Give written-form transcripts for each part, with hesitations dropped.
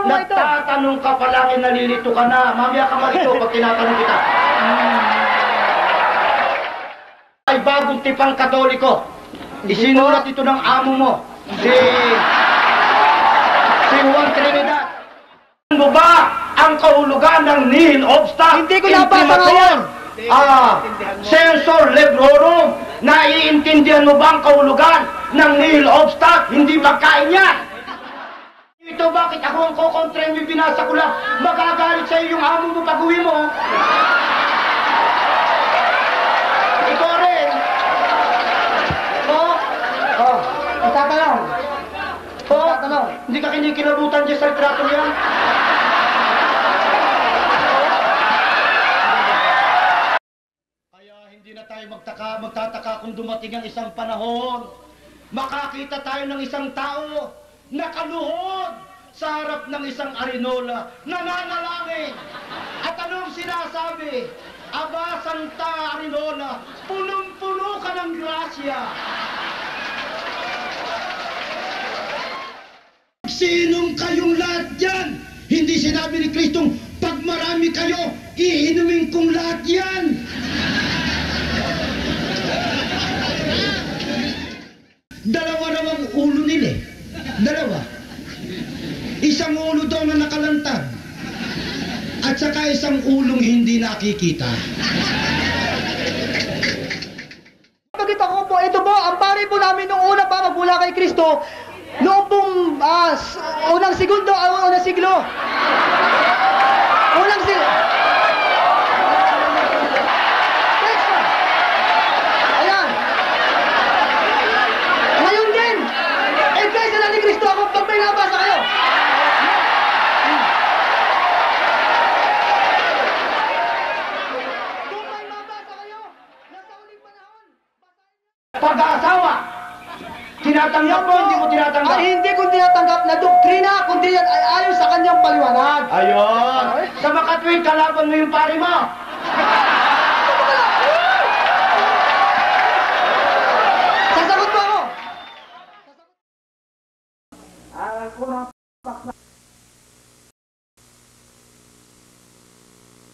mo ito? Nagtatanong ka pa lang, nalilito ka na. Mamaya ka marito pag tinatanong kita. Ay bagong tipang Katoliko. Isinulat ito ng amo mo. Si Juan Trinidad. Ano ba ang kahulugan ng nihil obsta? Hindi ko nabasa ngayon. Sensor Lebrorum. Naiintindihan mo ba ang kahulugan ng nihil obsta? Hindi magkain yan. Ito bakit ako ang kukontra yung binasa ko lang? Magagalit sa'yo yung amo mo pag-uwi mo. Ikaw rin. Itatanong. Hindi ka kinikilabutan dyan sa litrato yan. Kaya hindi na tayo magtataka kung dumating ang isang panahon. Makakita tayo ng isang tao nakaluhod sa harap ng isang arinola, nananalangin. At anong sinasabi? Aba, Santa Arinola, punong-puno ka ng grasya. Sinong kayong lahat yan? Hindi sinabi ni Kristong, pag marami kayo, iinumin kong lahat yan. Dalawa raw ang ulo nila. Dalawa. Isang ulo daw na nakalantad. At saka isang ulong hindi nakikita. Pagkita ko po, ito po, ang pari po namin nung una pa magmula kay Kristo, noong pong unang segundo, unang siglo. Unang siglo. Ayan. Ngayon din, kaysa na ni Kristo ako pag may nabasa kayo. Kung may nabasa kayo, nasa uling panahon, Pag-aasawa. Tinatanggap mo, hindi mo tinatanggap. hindi ko tinatanggap na doktrina, kundi yan ay ayon sa kanyang paliwanag. Ayun. Sa makatwing, kalaban mo yung pari mo. Sasagot po ako.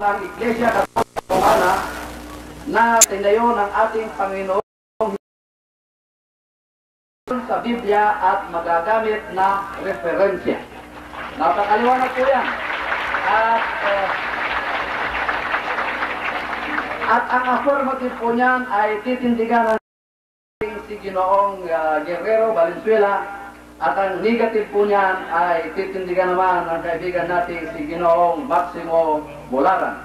Ang Iglesia Katoliko Romana na tinayo ng ating Panginoon sa Biblia at magagamit na referensya. Napakaliwanag po yan. At ang affirmative po niyan ay titindigan ng si Ginoong Guerrero Valenzuela, at ang negative po niyan ay titindigan naman ng kaibigan natin si Ginoong Maximo Bolaran.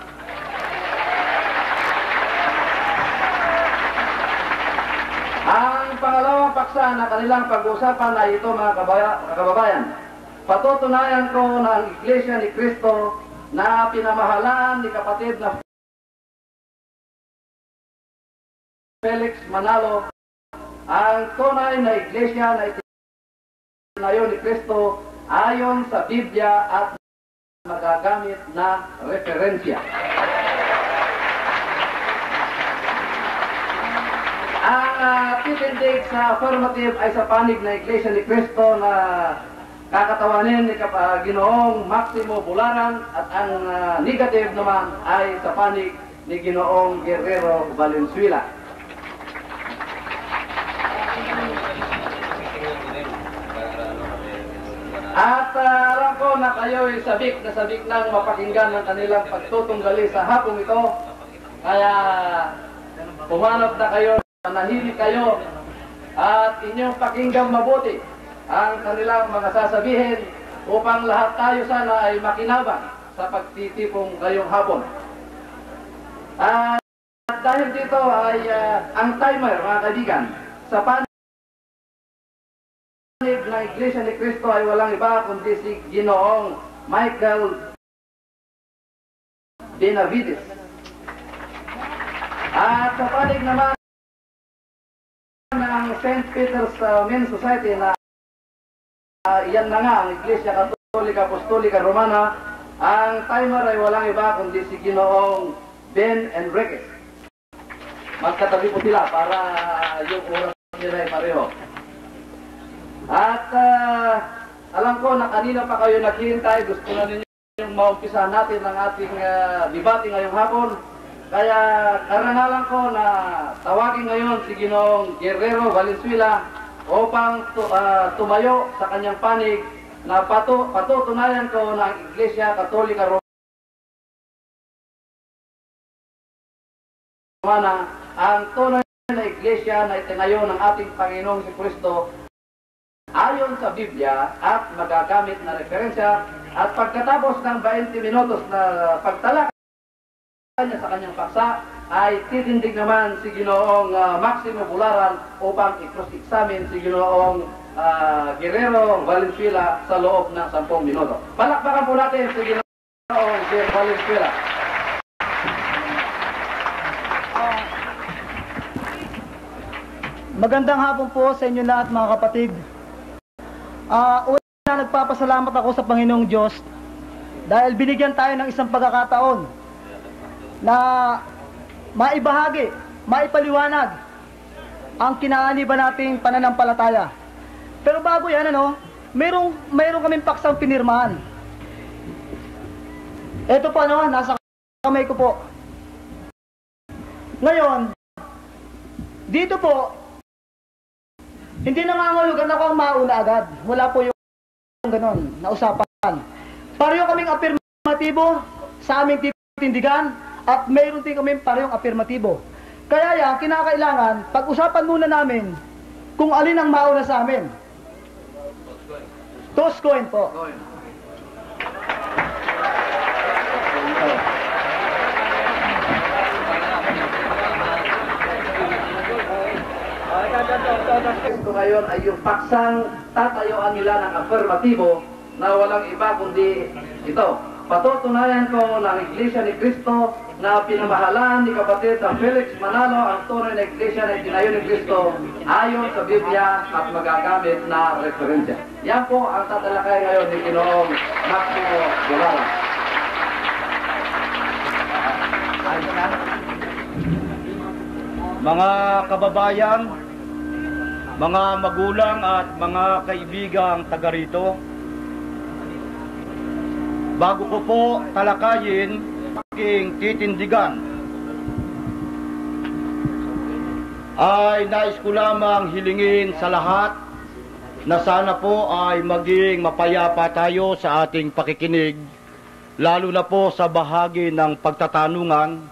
Ang pangalawang paksa na kanilang pag-uusapan ay ito, mga kababayan. Patutunayan ko na ang Iglesia ni Cristo na pinamahalaan ni kapatid na Felix Manalo, ang tunay na Iglesia na itinayo ni Cristo ayon sa Biblia at magagamit na referensya. Ang titindig sa affirmative ay sa panig na Iglesia ni Cristo na kakatawanin ni Ginoong Maximo Bolaran, at ang negative naman ay sa panig ni Ginoong Guerrero Valenzuela. At alam ko na kayo'y sabik na sabik nang mapakinggan ng kanilang pagtutunggali sa hapong ito. Kaya pumanap na kayo, nahilig kayo, at inyong pakinggan mabuti ang kanilang mga sasabihin upang lahat tayo sana ay makinabang sa pagtitipong ngayong hapon. At dahil dito ay ang timer, mga kaibigan, sa panig na Iglesia ni Cristo ay walang iba kundi si Ginoong Michael Benavides. At sa panig naman ng St. Peter's Men's Society na yan na nga ang Iglesia Katolika Apostolika Romana, ang timer ay walang iba kundi si Ginoong Ben Enriquez. Magkatabi po sila para yung oras nila ay pareho. At alam ko na kanina pa kayo naghihintay. Gusto na ninyo yung maumpisahan natin ang ating debate ngayong hapon. Kaya karangalan ko na tawagin ngayon si Ginoong Guerrero Valenzuela upang tumayo sa kanyang panig na patutunayan ko na ang Iglesia Katolika Romana ang tunay na Iglesia na itinayo ng ating Panginoong Jesucristo ayon sa Biblia at magagamit na referensya. At pagkatapos ng 20 minutos na pagtalakay niya sa kanyang paksa, ay titindig naman si Ginoong Maximo Bularan upang i-cross-examine si Ginoong Guerrero Valenzuela sa loob ng 10 minuto. Palakpakan po natin si Ginoong Valenzuela. Magandang hapon po sa inyo lahat, mga kapatid. Una, nagpapasalamat ako sa Panginoong Diyos dahil binigyan tayo ng isang pagkakataon na maibahagi, maipaliwanag ang kinaaniban nating pananampalataya. Pero bago yan, mayroong kaming paksang pinirmahan. Ito po, nasa kamay ko po. Ngayon, dito po, hindi nangangulugan ako ang mauna agad. Wala po yung ganon na usapan. Pareho kaming afirmatibo sa aming titindigan at mayroon din kaming parehong afirmatibo. Kaya yan, kinakailangan, pag-usapan muna namin kung alin ang mauna sa amin. Toss coin po. Ito ngayon ay yung paksang tatayuan nila ng afirmatibo na walang iba kundi ito. Patutunayan ko ng Iglesia ni Cristo na pinamahalaan ni kapatid na Felix Manalo ang tunay na Iglesia na itinayo ni Cristo ayon sa Biblia at magagamit na referensya. Yan po ang tatalakay ngayon ni Ginoong Maximo Bularan. Mga kababayan, mga magulang at mga kaibigang taga rito, bago ko po talakayin aking titindigan, ay nais ko lamang hilingin sa lahat na sana po ay maging mapayapa tayo sa ating pakikinig, lalo na po sa bahagi ng pagtatanungan.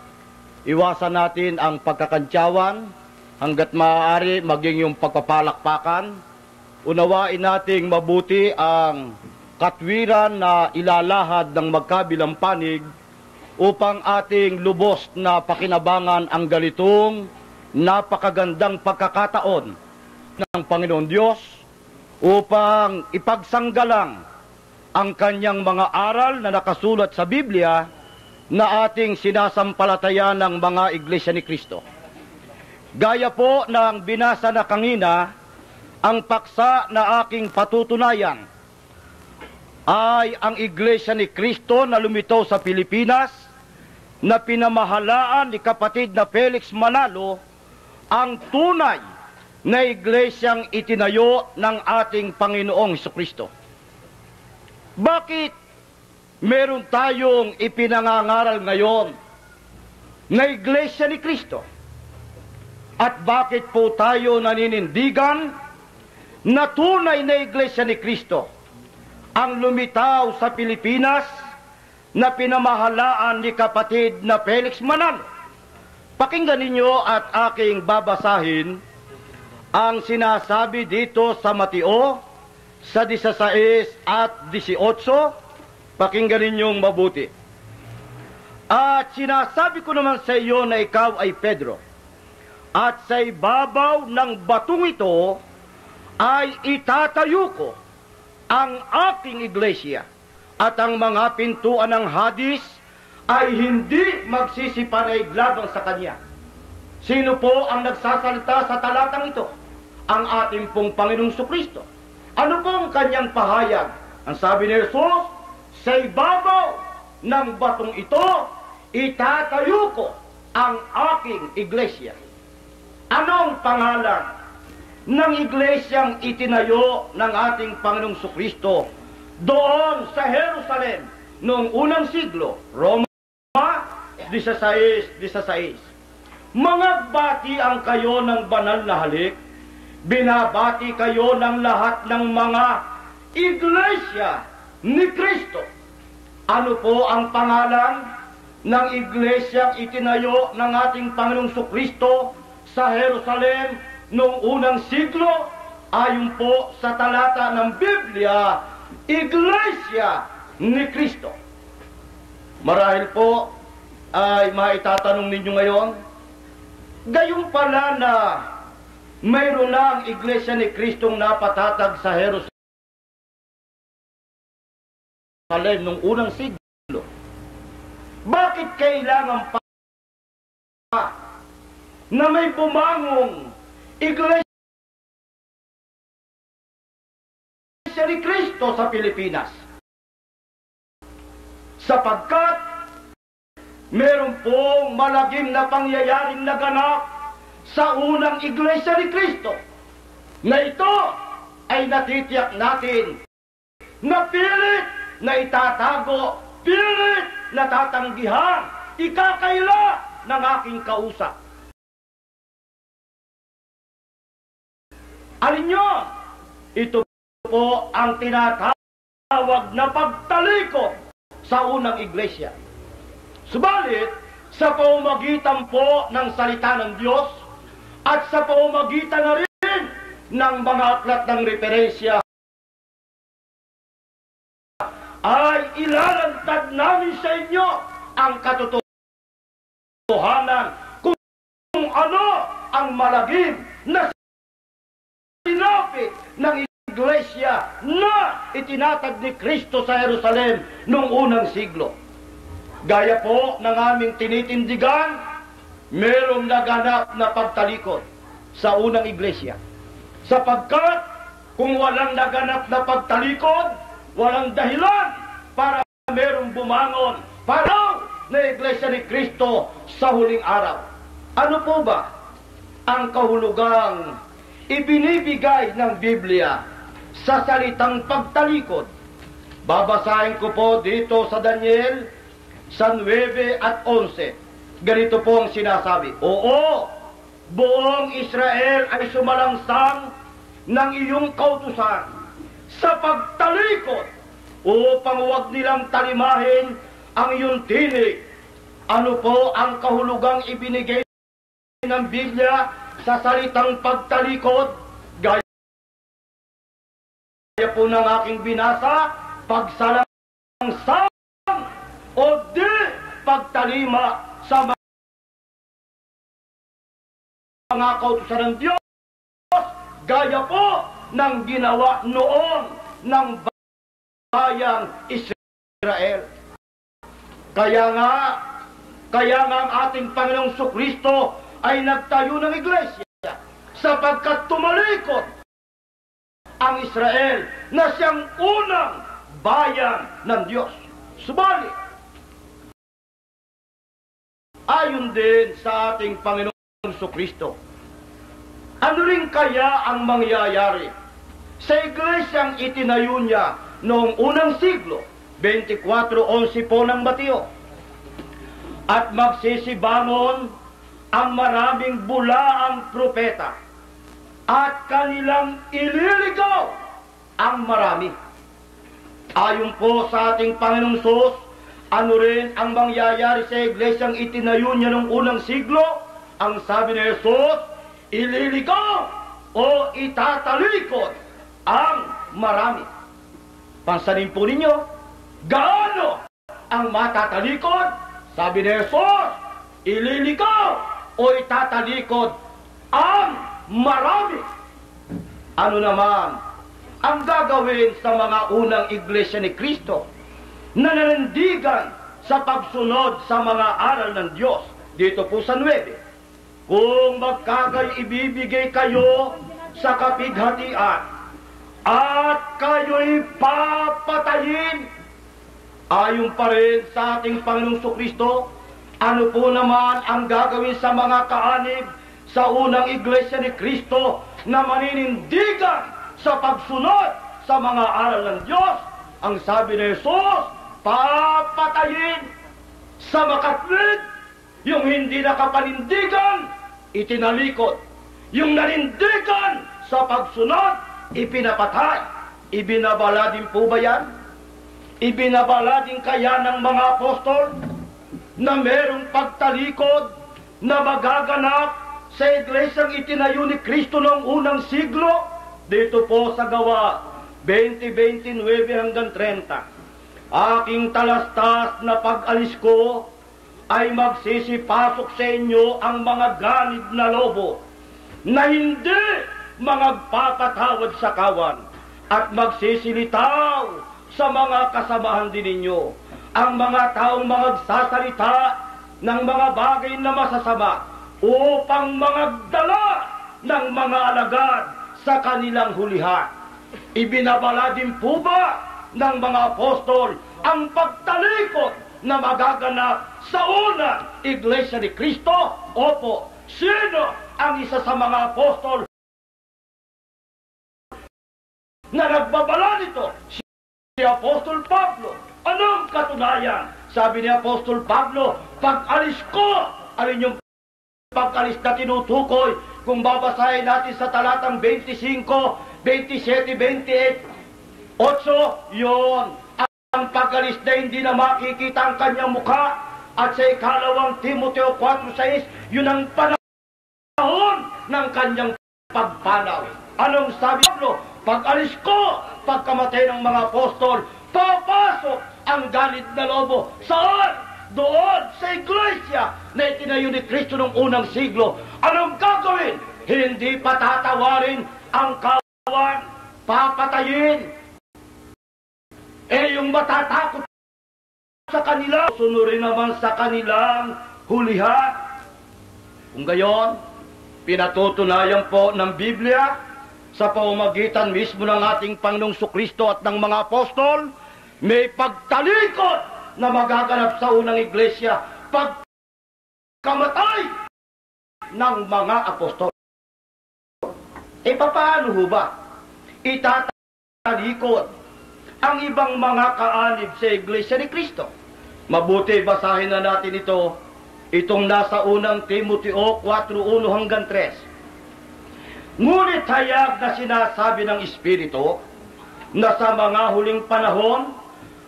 Iwasan natin ang pagkakantyawan, hanggat maaari maging yung pagpapalakpakan. Unawain nating mabuti ang katwiran na ilalahad ng magkabilang panig upang ating lubos na pakinabangan ang galitong napakagandang pagkakataon ng Panginoon Diyos upang ipagsanggalang ang kanyang mga aral na nakasulat sa Biblia na ating sinasampalataya ng mga Iglesia ni Cristo. Gaya po ng binasa na kanina, ang paksa na aking patutunayan ay ang Iglesia ni Cristo na lumitaw sa Pilipinas na pinamahalaan ni kapatid na Felix Manalo, ang tunay na iglesyang itinayo ng ating Panginoong Jesucristo. Bakit meron tayong ipinangangaral ngayon na Iglesia ni Cristo? At bakit po tayo naninindigan na tunay na Iglesia ni Cristo ang lumitaw sa Pilipinas na pinamahalaan ni kapatid na Felix Manalo? Pakinggan ninyo at aking babasahin ang sinasabi dito sa Mateo sa 16 at 18. Pakinggan ninyong mabuti. At sinasabi ko naman sa iyo na ikaw ay Pedro, at sa ibabaw ng batong ito ay itatayo ko ang aking iglesia, at ang mga pintuan ng Hades ay hindi magsisipanay laban sa kanya. Sino po ang nagsasalita sa talatang ito? Ang ating pong Panginoong Jesucristo. Ano pong kanyang pahayag? Ang sabi ni Jesus, sa ibabaw ng batong ito, itatayo ko ang aking iglesia. Anong pangalan ng iglesyang itinayo ng ating Panginoong Kristo doon sa Jerusalem noong unang siglo, Roma 16:16. Mangagbati ang kayo ng banal na halik, binabati kayo ng lahat ng mga iglesia ni Kristo. Ano po ang pangalan ng iglesyang itinayo ng ating Panginoong Kristo sa Jerusalem noong unang siglo? Ayon po sa talata ng Biblia, Iglesia ni Kristo. Marahil po ay maitatanong ninyo ngayon, gayon pala na mayroon na ang Iglesia ni Kristong napatatag sa Jerusalem noong unang siglo. Bakit kailangan pa na may bumangong Iglesia ni Kristo sa Pilipinas? Sapagkat meron pong malagim na pangyayaring naganap sa unang Iglesia ni Kristo, na ito ay natitiyak natin na pilit na itatago, pilit na tatanggihan, ikakaila ng aking kausap. Alin nyo? Ito po ang tinatawag na pagtalikod sa unang iglesia. Subalit, sa pamamagitan po ng salita ng Diyos at sa pamamagitan na rin ng mga aklat ng referensya, ay ilalantad namin sa inyo ang katotohanan kung ano ang malagim na sinapit ng iglesia na itinatag ni Kristo sa Jerusalem noong unang siglo. Gaya po ng aming tinitindigan, merong naganap na pagtalikod sa unang iglesia. Sapagkat kung walang naganap na pagtalikod, walang dahilan para merong bumangon paraw na iglesia ni Kristo sa huling araw. Ano po ba ang kahulugang ibinibigay ng Biblia sa salitang pagtalikod? Babasahin ko po dito sa Daniel sa 9 at 11. Ganito po ang sinasabi. Oo, buong Israel ay sumalangsang ng iyong kautusan sa pagtalikod upang huwag nilang talimahin ang iyong tinig. Ano po ang kahulugang ibinigay ng Biblia sa salitang pagtalikod? Gaya po ng aking binasa, pagsalangsang o di pagtalima sa mga kautusan ng Diyos, gaya po ng ginawa noon ng bayang Israel. Kaya nga ang ating Panginoong Kristo ay nagtayo ng iglesia sapagkat tumalikod ang Israel na siyang unang bayan ng Diyos. Subalit, ayon din sa ating Panginoong Kristo, ano rin kaya ang mangyayari sa iglesyang itinayo niya noong unang siglo, 24:11 po ng Mateo? At magsisibangon ang maraming bulaang propeta at kanilang ililigaw ang marami. Ayon po sa ating Panginoong Sus, ano rin ang mangyayari sa iglesyang itinayo niya noong unang siglo? Ang sabi ni Jesus, ililigaw o itatalikod ang marami. Pansanin po ninyo, gaano ang matatalikod? Sabi ni Jesus, ililigaw o itatalikod ang marami. Ano naman ang gagawin sa mga unang iglesia ni Kristo na nanindigan sa pagsunod sa mga aral ng Diyos? Dito po sa 9, kung magkakay ibibigay kayo sa kapighatian at kayo'y papatayin, ayon pa rin sa ating Panginoong Kristo, ano po naman ang gagawin sa mga kaanib sa unang iglesia ni Kristo na maninindigan sa pagsunod sa mga aral ng Diyos. Ang sabi ni Jesus, papatayin sa makatwid. Yung hindi nakapanindigan, itinalikod. Yung nanindigan sa pagsunod, ipinapatay. Ibinabala din po ba yan? Ibinabala din kaya ng mga apostol na merong pagtalikod na magaganap sa iglesyang itinayo ni Kristo noong unang siglo? Dito po sa Gawa 20:29 hanggang 30. Aking talastas na pag-alis ko ay magsisipasok sa inyo ang mga ganid na lobo na hindi magpapatawad sa kawan at magsisilitaw sa mga kasamahan din ninyo. Ang mga taong magsasalita ng mga bagay na masasama upang magdala ng mga alagad sa kanilang hulihan. Ibinabala din po ba ng mga apostol ang pagtalikod na magaganap sa unang iglesia ni Kristo? Opo. Sino ang isa sa mga apostol na nagbabala nito? Si Apostol Pablo. Anong katunayan? Sabi ni Apostol Pablo, pag-alis ko, alin yung pag-alis na tinutukoy? Kung babasahin natin sa talatang 25, 27, 28, 8, yun. Ang pag-alis na hindi na makikita ang kanyang mukha. At sa ikalawang Timoteo 4:6, yun ang panahon ng kanyang pagpanaw. Anong sabi Pablo? Pag-alis ko, pagkamatay ng mga apostol, papasok ang ganid na lobo. Saan? Doon sa iglesia na itinayo ni Kristo noong unang siglo. Anong gagawin? Hindi patatawarin ang kawan, papatayin. Yung matatakot sa kanila, sunurin naman sa kanilang hulihan. Kung gayon, pinatutunayan po ng Biblia sa pamamagitan mismo ng ating Panginoong Kristo at ng mga apostol, may pagtalikod na magaganap sa unang iglesia, pagkamatay ng mga apostol. Paano ho ba itatalikod ang ibang mga kaanib sa iglesia ni Kristo? Mabuti basahin na natin ito, itong nasa unang Timoteo 4:1 hanggang 3. Ngunit hayag na sinasabi ng Espiritu na sa mga huling panahon,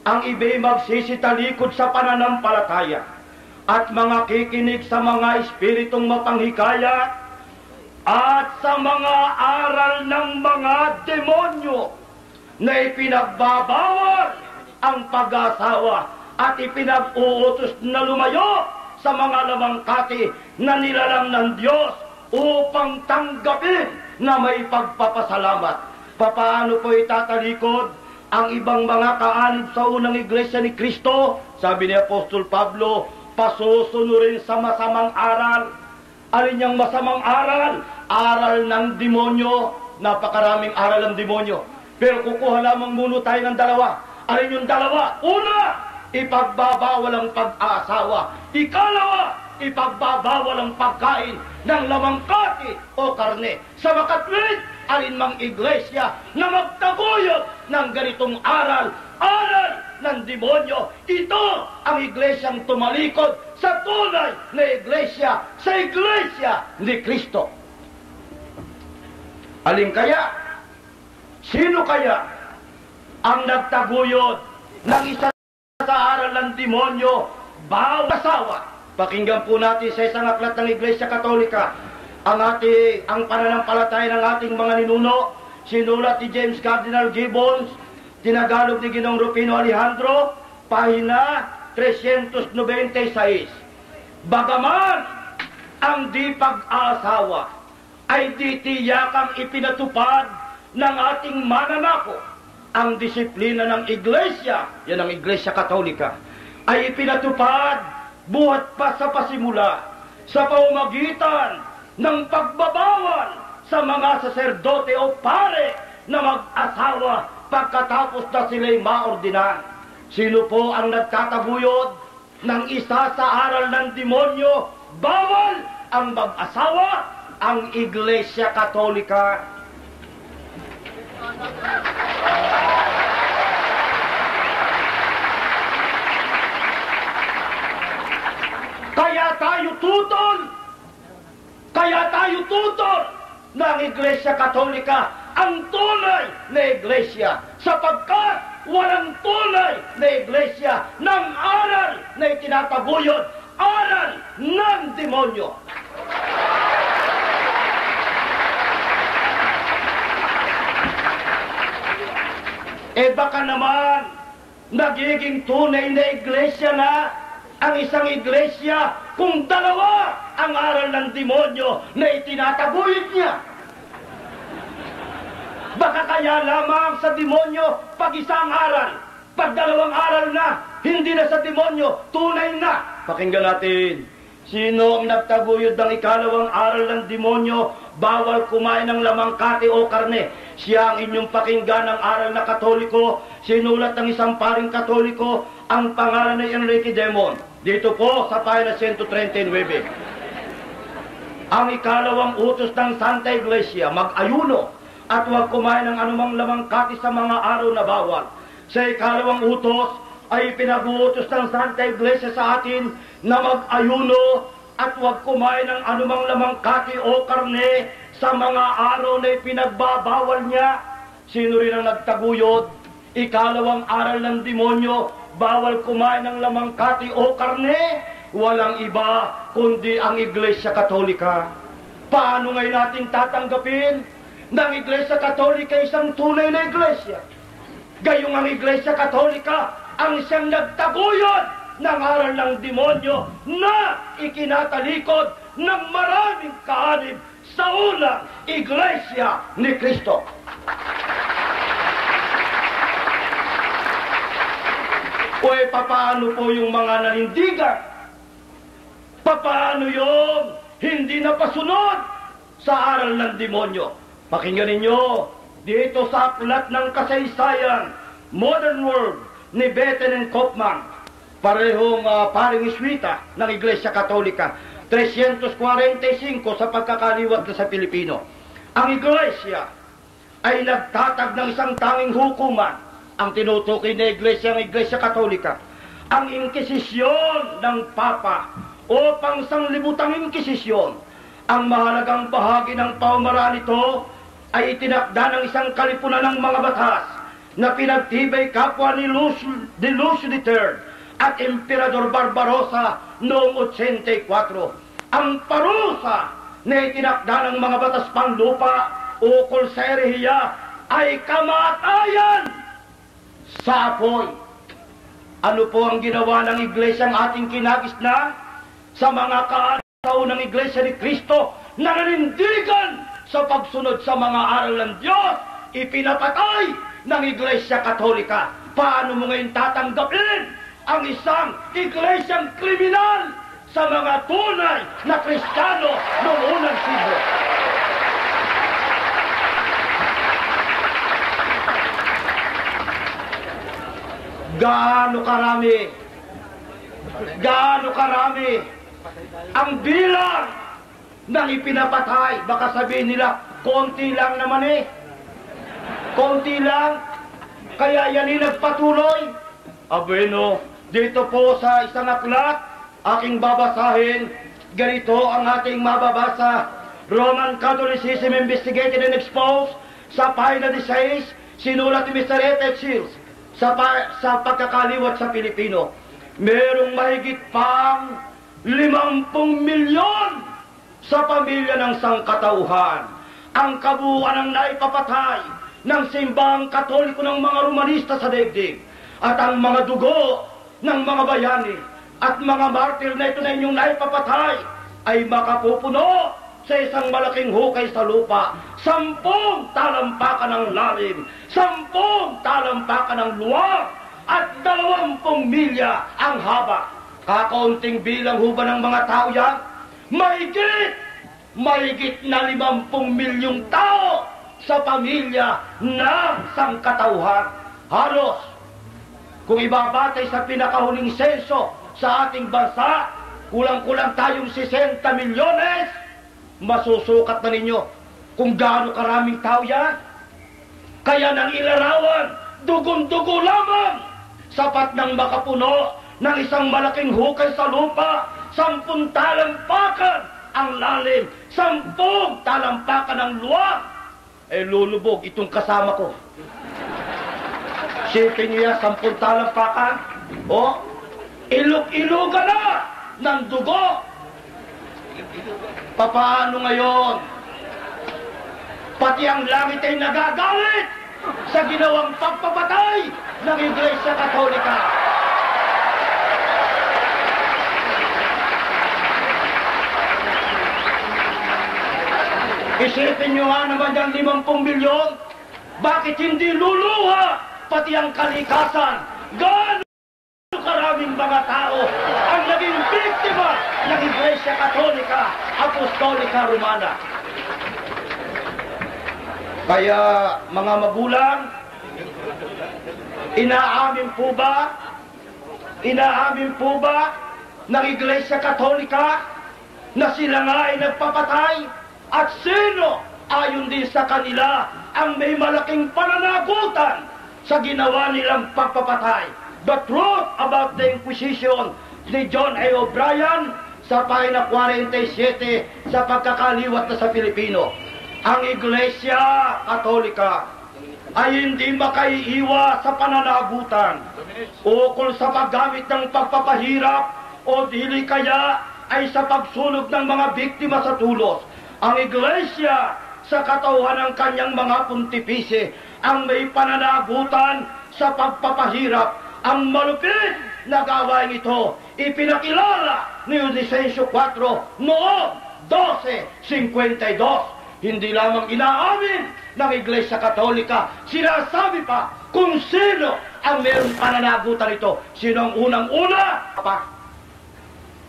ang iba'y magsisitalikod sa pananampalataya at mga kikinig sa mga espiritong mapanghikayat at sa mga aral ng mga demonyo na ipinagbabawal ang pag-asawa at ipinag-uutos na lumayo sa mga lamangkati na nilalang ng Diyos upang tanggapin na may pagpapasalamat. Papaano po itatalikod ang ibang mga kaanib sa unang iglesia ni Kristo? Sabi ni Apostol Pablo, pasusunurin sa masamang aral. Alin yung masamang aral? Aral ng demonyo. Napakaraming aral ng demonyo. Pero kukuha lamang muna tayo ng dalawa. Alin yung dalawa? Una, ipagbabawal ang pag-aasawa. Ikalawa, ipagbabawal ang pagkain ng lamangkati o karne. Sa makatwid, alin mang iglesia na magtaguyod ng ganitong aral, aral ng demonyo, ito ang iglesyang tumalikod sa tunay na iglesia, sa iglesia ni Kristo. Alin kaya? Sino kaya ang nagtaguyod ng isa sa aral ng demonyo, bawal asawa? Pakinggan po natin sa isang aklat ng Iglesia Katolika ang pananampalataya ng ating mga ninuno. Sinulat ni James Cardinal Gibbons, tinagalog ni Ginoong Rufino Alejandro, pahina 396. Bagaman ang di pag-aasawa ay di tiyakang ipinatupad ng ating mananako, ang disiplina ng iglesia, yan ang Iglesia Katolika, ay ipinatupad buhat pa sa pasimula sa pamamagitan ng pagbabawal sa mga saserdote o pare na mag-asawa pagkatapos na sila'y maordinan. Sino po ang nagtataguyod ng isa sa aral ng demonyo? Bawal ang mag-asawa. ang Iglesia Katolika. Kaya tayo tutol ng Iglesia Katolika ang tunay na Iglesia, sapagkat walang tunay na Iglesia ng aral na itinataguyod, aral ng demonyo. Baka naman nagiging tunay na Iglesia na ang isang Iglesia kung dalawa ang aral ng demonyo na itinataguyod niya. Baka kaya lamang sa demonyo pag isang aral, pag dalawang aral na, hindi na sa demonyo, tunay na. Pakinggan natin, sino ang nagtaguyod ng ikalawang aral ng demonyo? Bawal kumain ng lamang kati o karne. Siya ang inyong pakinggan ng aral na Katoliko. Sinulat ng isang paring Katoliko, ang pangalan ni Enrique Demon. Dito po sa pahina 139. Ang ikalawang utos ng Santa Iglesia, mag-ayuno at huwag kumain ng anumang lamang kati sa mga araw na bawal. Sa ikalawang utos ay pinag-uutos ng Santa Iglesia sa atin na mag-ayuno at huwag kumain ng anumang lamang kati o karne sa mga araw na ipinagbabawal niya. Sino rin ang nagtaguyod? Ikalawang aral ng demonyo, bawal kumain ng lamang kati o karne. Walang iba kundi ang Iglesia Katolika. Paano ngayon natin tatanggapin ng Iglesia Katolika isang tunay na Iglesia? Gayong ang Iglesia Katolika ang siyang nagtaguyod ng aral ng demonyo na ikinatalikod ng maraming kaanib sa unang Iglesia ni Kristo. Papaano po yung mga nanindigan? Papaano yung hindi napasunod sa aral ng demonyo? Pakinggan ninyo, dito sa aklat ng kasaysayan, Modern World, ni Betten and Kaufman, parehong paring Iswita ng Iglesia Katolika, 345 sa pagkakaliwat na sa Pilipino. Ang Iglesia ay nagtatag ng isang tanging hukuman, ang tinutukoy na Iglesia, ang Iglesia Katolika, ang inkisisyon ng Papa o pangsanglibutang inkisisyon. Ang mahalagang bahagi ng paumaraan nito ay itinakda ng isang kalipunan ng mga batas na pinagtibay kapwa ni Lucio III at Emperador Barbarossa noong 84. Ang parusa na itinakda ng mga batas panlupa ukol sa erehiya ay kamatayan sa apoy. Ano po ang ginawa ng Iglesia ang ating kinagisna sa mga kaanaw ng Iglesia ni Kristo na nanindigan sa pagsunod sa mga aral ng Diyos? Ipinapatay ng Iglesia Katolika. Paano mo ngayon tatanggapin ang isang Iglesyang kriminal sa mga tunay na Kristiyano noong unang siglo? Gaano karami ang bilang ng ipinapatay? Baka sabihin nila, konti lang naman eh. Konti lang. Kaya yan nagpatuloy. Abeno, dito po sa isang aklat, aking babasahin, ganito ang ating mababasa. Roman Catholicism Investigated and Exposed, sa pahina 16, sinulat ni Mr. F.F. Shields, sa pagkakaliwat sa Pilipino. Merong mahigit pang 50 milyon sa pamilya ng sangkatauhan. Ang kabuuan ng naipapatay ng simbahang Katoliko ng mga Romanista sa daigdig, at ang mga dugo ng mga bayani at mga martir na ito na inyong naipapatay ay makapupuno sa isang malaking hukay sa lupa. 10 talampakan ng lalim, 10 talampakan ng luwag, at 20 milya ang haba. Kakaunting bilang huba ng mga tao yan? Mahigit na 50 milyong tao sa pamilya ng sangkatauhan. Halos, kung ibabatay sa pinakahuling senso sa ating bansa, kulang-kulang tayong 60 milyones masusukat na ninyo kung gaano karaming tao yan. Kaya nang ilarawan, dugong-dugo lamang, sapat nang makapuno ng isang malaking hukay sa lupa, 10 talampakan ang lalim, 10 talampakan ang luwag. Lulubog itong kasama ko. Sipin niyo yan, 10 talampakan. Ilog-ilogan na ng dugo. Papaano ngayon? Pati ang langit ay nagagalit sa ginawang pagpapatay ng Iglesia Katolika. Isipin nyo nga naman yung 50 milyon, bakit hindi luluha pati ang kalikasan? Gaano karaming mga tao ang naging biktima ng Iglesia Katolika, Apostolika Romana. Kaya mga magulang, inaamin po ba ng Iglesia Katolika na sila nga ay nagpapatay? At sino ayon din sa kanila ang may malaking pananagutan sa ginawa nilang pagpapatay? The truth about the Inquisition ni John A. O'Brien sa pahina 47 sa pagkakaliwat na sa Pilipino. Ang Iglesia Katolika ay hindi makaiiwas sa pananagutan ukol sa paggamit ng pagpapahirap o dili kaya ay sa pagsunog ng mga biktima sa tulos. Ang Iglesia sa katauhan ng kanyang mga puntipise ang may pananagutan sa pagpapahirap. Ang malupit na gawain ito ipinakilala ni Inocencio IV noong 1252. Hindi lamang inaamin ng Iglesia Katolika, sinasabi pa kung sino ang mayroong pananagutan ito. Sino ang unang-una?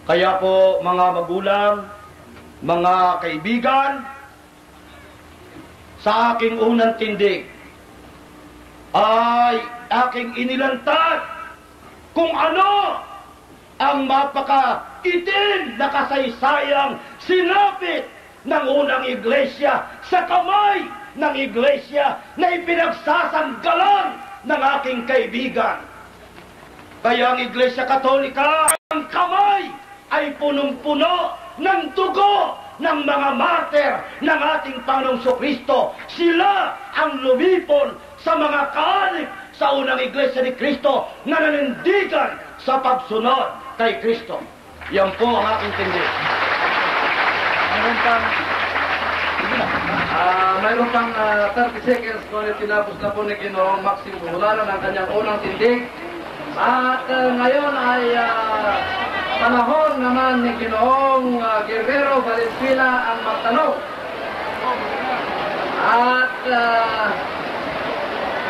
Kaya po mga magulang, mga kaibigan, sa aking unang tindig ay aking inilantad kung ano ang mapaka-itim na kasaysayang sinapit ng unang iglesia sa kamay ng iglesia na ipinagsasanggalan ng aking kaibigan. Kaya ang Iglesia Katolika, ang kamay ay punong-puno ng dugo ng mga martir ng ating Panginoong Kristo. Sila ang lumipon sa mga kaanib sa unang Iglesia ni Kristo na nanindigan sa pagsunod kay Kristo. Yan po ang aking tindig. Mayroon pang 30 seconds kung tinapos na po ni Ginoong Maximo Bularan ang kanyang unang tindig. At ngayon ay panahon naman ni Ginoong Guerrero Valenzuela ang magtanong. At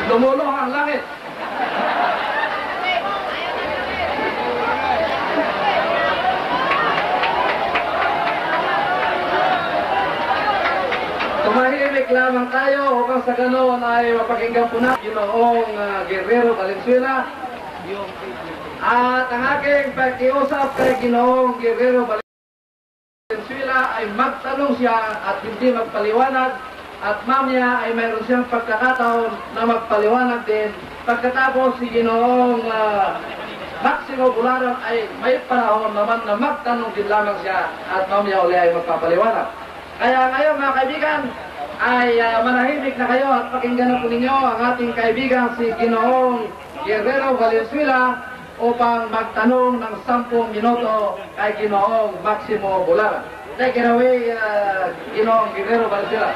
lumuluh ang langit. Tumahimik lamang tayo upang sa ganoon ay mapakinggan po natin Ginoong Guerrero Valenzuela. At ang aking pakiusap kay Ginoong Guerrero Valenzuela ay magtanong siya at hindi magpaliwanag, at mamaya ay mayroon siyang pagkakataon na magpaliwanag din. Pagkatapos si Ginoong Maximo Bularan ay may panahon naman na magtanong din lamang siya at mamaya uli ay magpapaliwanag. Kaya ngayon mga kaibigan ay manahimik na kayo at pakinggan na po ninyo ang ating kaibigan si Ginoong Guerrero Valenzuela upang magtanong ng 10 minuto kay Ginoong Maximo Bularan. Take it away, Ginoong Guerrero Valenzuela.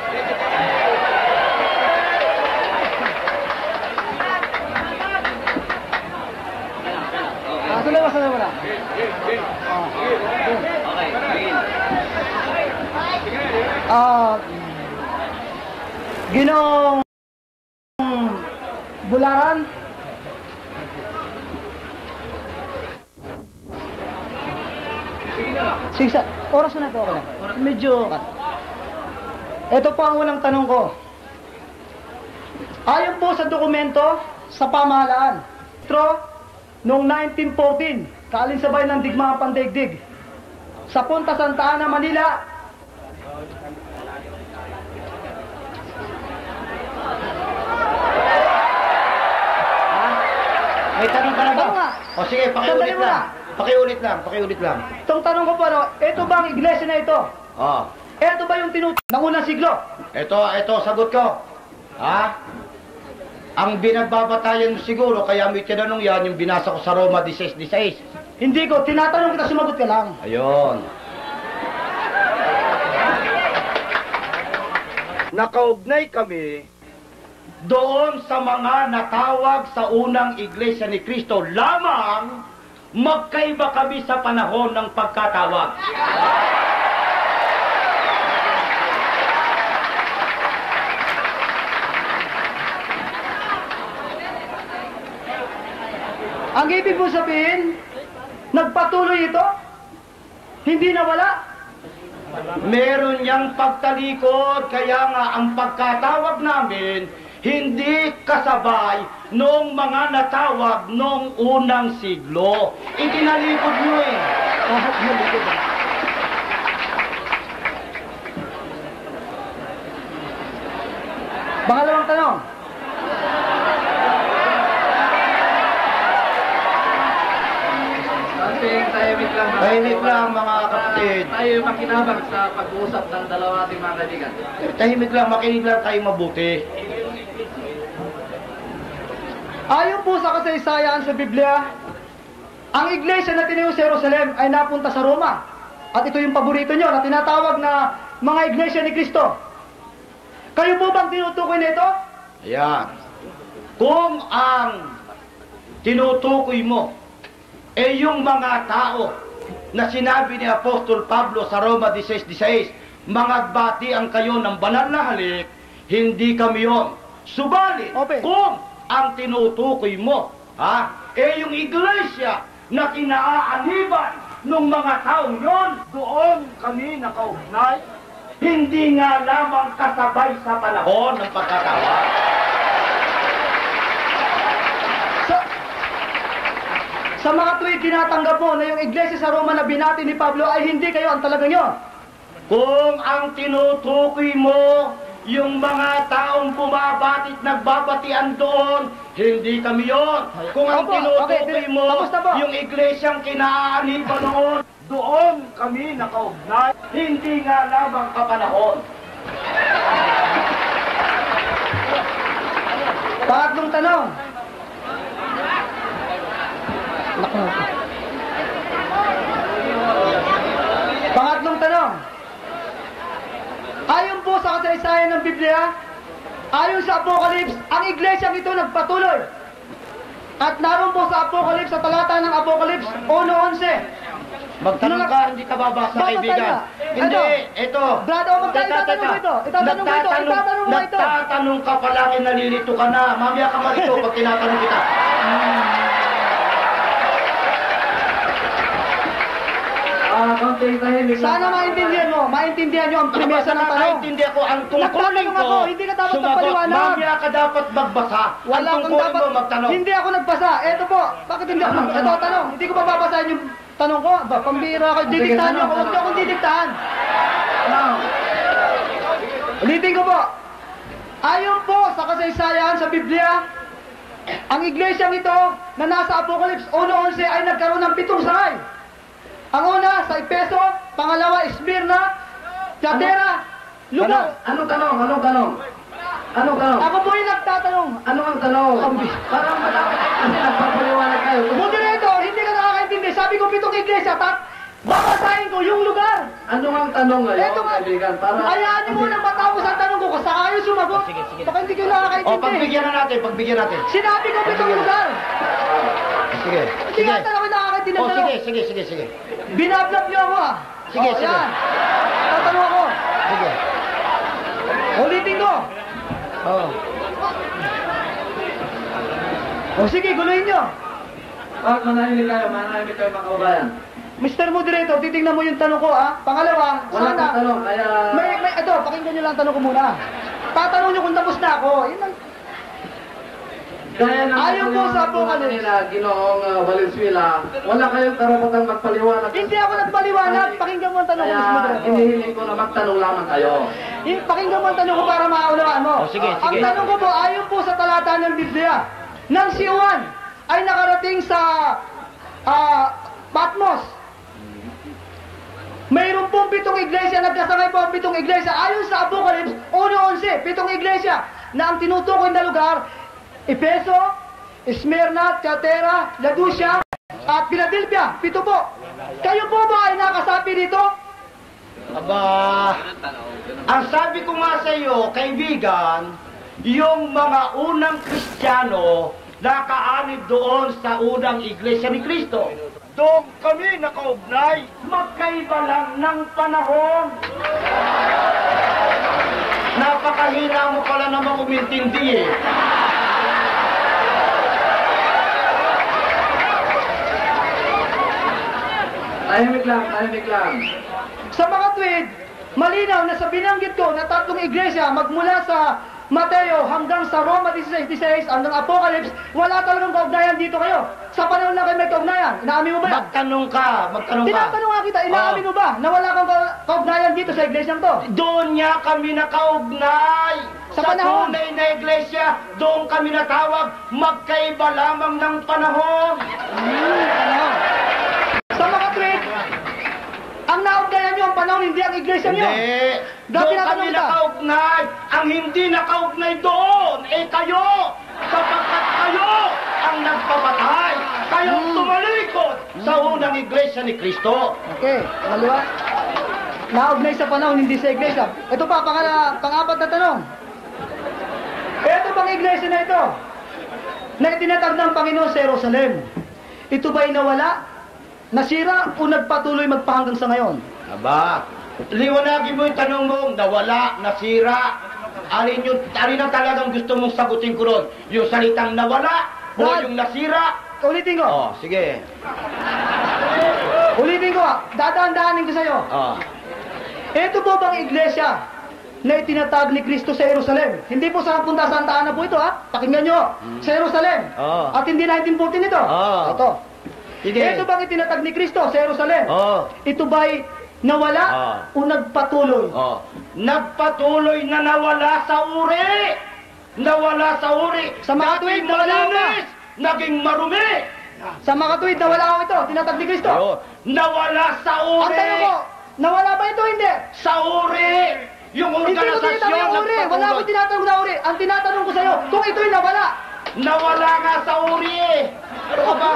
Tuloy mo na. Ginoong Bularan, sige, oras na ito. Medyo ito po ang unang tanong ko. Ayon po sa dokumento sa pamahalaan noong 1914, kaalinsabay ng digmaan pandaigdig sa Punta Santa Ana, Manila, sige, pakiulit Sandali lang. Pakiulit lang. Itong tanong ko po, ano, ito bang iglesia na ito? Oh. Ito ba yung ng unang siglo? Ito, sagot ko. Ha? Ang binagbabatayan mo siguro, kaya may tinanong yan, yung binasa ko sa Roma 16:16. Hindi ko, tinatanong kita, sumagot ka lang. Ayun. Nakaugnay kami doon sa mga natawag sa unang iglesia ni Kristo. Lamang magkaiba kami sa panahon ng pagkatawag. Ang ibig mo sabihin, nagpatuloy ito? Hindi nawala? Meron niyang pagtalikod, kaya nga ang pagkatawag namin, hindi kasabay noong mga natawag noong unang siglo. Itinalikod niyo eh. Pangalawang tanong. Tahimik lang mga kapatid. Tayo makinabang sa pag-uusap ng dalawa ating mga kaibigan. Tahimik lang, makinig lang tayo mabuti. Ayon po sa kasaysayan sa Biblia, ang iglesia na tinayo sa Jerusalem ay napunta sa Roma. At ito yung paborito nyo na tinatawag na mga iglesia ni Kristo. Kayo po bang tinutukoy nito? Ayan. Kung ang tinutukoy mo ay yung mga tao na sinabi ni Apostol Pablo sa Roma 16:16, mangagbati ang kayo ng banal na halik, hindi kami yon. Subalit, kung ang tinutukoy mo, yung iglesia na kinaaaniban ng mga taong yon, doon kami nakaugnay, hindi nga lamang kasabay sa panahon ng pagkatawag. Sa mga tweet, tinatanggap mo na yung iglesia sa Roma na binati ni Pablo ay hindi kayo ang talagang yon. Kung ang tinutukoy mo, yung mga taong bumabatit, nagbabatian doon, hindi kami yon. Kung ang tinutukoy mo, yung iglesyang kinaaniban noon, doon kami nakaugnay, hindi nga lamang kapanahon. Pangatlong tanong. Pangatlong tanong. Ayon po sa kasaysayan ng Biblia, ayon sa Apocalypse, ang iglesyang ito nagpatuloy. At naroon po sa Apocalypse, sa talata ng Apocalypse 1:11. Magtanong ka, hindi ka babasa, kaibigan. Hindi, ito. Brado, itatanong mo ito. Nagtatanong ka palagi, nalilito ka na. Mamaya ka marito pag tinatanong kita. Sana maintindihan nyo ang premisa ng tanong. Maintindihan ko ang tungkulin ko. Hindi ka dapat magpaliwanag. Mamaya ka dapat magbasa. Wala ang tungkulin dapat, mo magtanong. Hindi ako nagbasa. Eto po, bakit hindi ako ito tanong? Hindi ko mababasahin yung tanong ko. Pambira ko. Didiktahan nyo ako. Huwag nyo akong didiktahan. Ulitin ko po. Ayon po sa kasaysayan sa Biblia, ang iglesyang ito na nasa Apocalypse 1:11 ay nagkaroon ng 7 sangay. Ang una, sa Efeso. Pangalawa, Esmirna. Thyatira. Lugar. Anong tanong? Ako po yung nagtatanong. Ano ang tanong? Parang kasi nagpapaliwanag kayo. Moderator, hindi ka nakakaintindi. Sabi ko 7 iglesia, babasahin ko yung lugar. Ano ang tanong ngayon, Eto nga, kaibigan? hayaan niyo muna matapos ang tanong ko kasi saka kayo sumagot. Sige. Baka hindi kayo nakakaintindi. Pagbigyan natin. Sinabi ko 7 lugar. Sige. Hindi nga talaga nakakaintindi ng tanong. Sige. Binablap niyo ako Sige. Yan. Tatanong ako. Sige. Ulitin ko. Sige, guluhin niyo. Bakit manahimik kayo mga kababayan? Mr. Moderator, titingnan mo yung tanong ko, Pangalawa, Wala sana... kang tanong, kaya... Ito, pakinggan nyo lang tanong ko muna. Tatanong nyo kung tapos na ako. Yun lang. Gaya ng Ayon po sa Apocalypse. nila, Ginoong Valenzuela, wala kayong karapatang magpaliwanag. Hindi ako nagpaliwanag. Pakinggan mo ang tanong ko, Mr. Kaya Moderator. hinihiling ko na magtanong lamang kayo. Pakinggan mo ang tanong ko para maunawaan mo. Sige. Ang tanong ko po, ayon po sa talata ng Biblia, nang si Juan ay nakarating sa Patmos. Mayroon pong 7 iglesia, nagkasangay po ang 7 iglesia. Ayon sa Apocalypse 1:11, 7 iglesia na ang tinutukoy na lugar, Efeso, Smyrna, Thyatira, Laodicea, at Philadelphia. 7 po. Kayo po ba ay nakasapi dito? Aba, ang sabi ko nga sa iyo, kaibigan, yung mga unang Kristiyano nakaanib doon sa unang iglesia ni Kristo. Doon kami nakaugnay. Magkaiba lang ng panahon. Napakahina mo pala namang umintindi eh. Tahimik lang, tahimik lang. Sa mga tweet, malinaw na sa binanggit ko na 3 iglesia magmula sa Mateo hanggang sa Roma 16:16 hanggang Apocalypse, wala talagang kaugnayan dito kayo. Sa panahon lang kayo may kaugnayan. Inaamin mo ba yan? Magtanong ka. Tinatanong nga kita, inaamin mo ba na wala kang kaugnayan dito sa iglesyang to? Doon niya kami nakaugnay. Sa Sa panahon. tunay na iglesia, doon kami natawag, magkaiba lamang ng panahon. Panahon. Sa mga tweet, ang naugnayan nyo ang panahon, hindi ang iglesia nyo. Hindi. Dahil Doon tinatanong kami kita. nakaugnay. Ang hindi nakaugnay doon, kayo. Sapagkat kayo ang nagpapatay. Kayo tumalikod sa unang iglesia ni Kristo. Okay, pangalawa. Naugnay sa panahon, hindi sa iglesia. Ito pa, pang-apat na tanong. Ito bang iglesia na ito, na itinatag ng Panginoon sa Jerusalem, ito ba'y nawala, nasira, o nagpatuloy magpahanggang sa ngayon? Aba, liwanagin mo yung tanong mo, nawala, nasira. Alin ang talagang gusto mong sagutin ko ron? Yung salitang nawala o Brad, yung nasira? Ulitin ko. Oh, sige. Ulitin ko. Dadaan-daanin ko sa'yo. Oh. Ito po bang iglesia na itinatag ni Kristo sa Jerusalem? Hindi po sa Punta Santa Ana po ito, ha? Pakinggan nyo. Sa Jerusalem. Oh. At hindi 1914 ito. Oh. Ito. Sige. Ito bang itinatag ni Kristo sa Jerusalem? Oh. Ito ba'y nawala o nagpatuloy? Oh. Nagpatuloy na nawala sa uri. Nawala sa uri. Sa mga Dating tuwid, nawala malinis, naging marumi. Sa mga tuwid, nawala ako ito. Tinatag ni Kristo. Oh. Nawala sa Ang uri. tanong ko, nawala ba ito? Hindi. Sa uri. Yung Hindi ko organisasyon tinatanong yung uri. Wala nagpatuloy. akong tinatanong na uri. Ang tinatanong ko sa'yo, kung ito'y nawala. Nawala nga sa uri eh. Ano ba?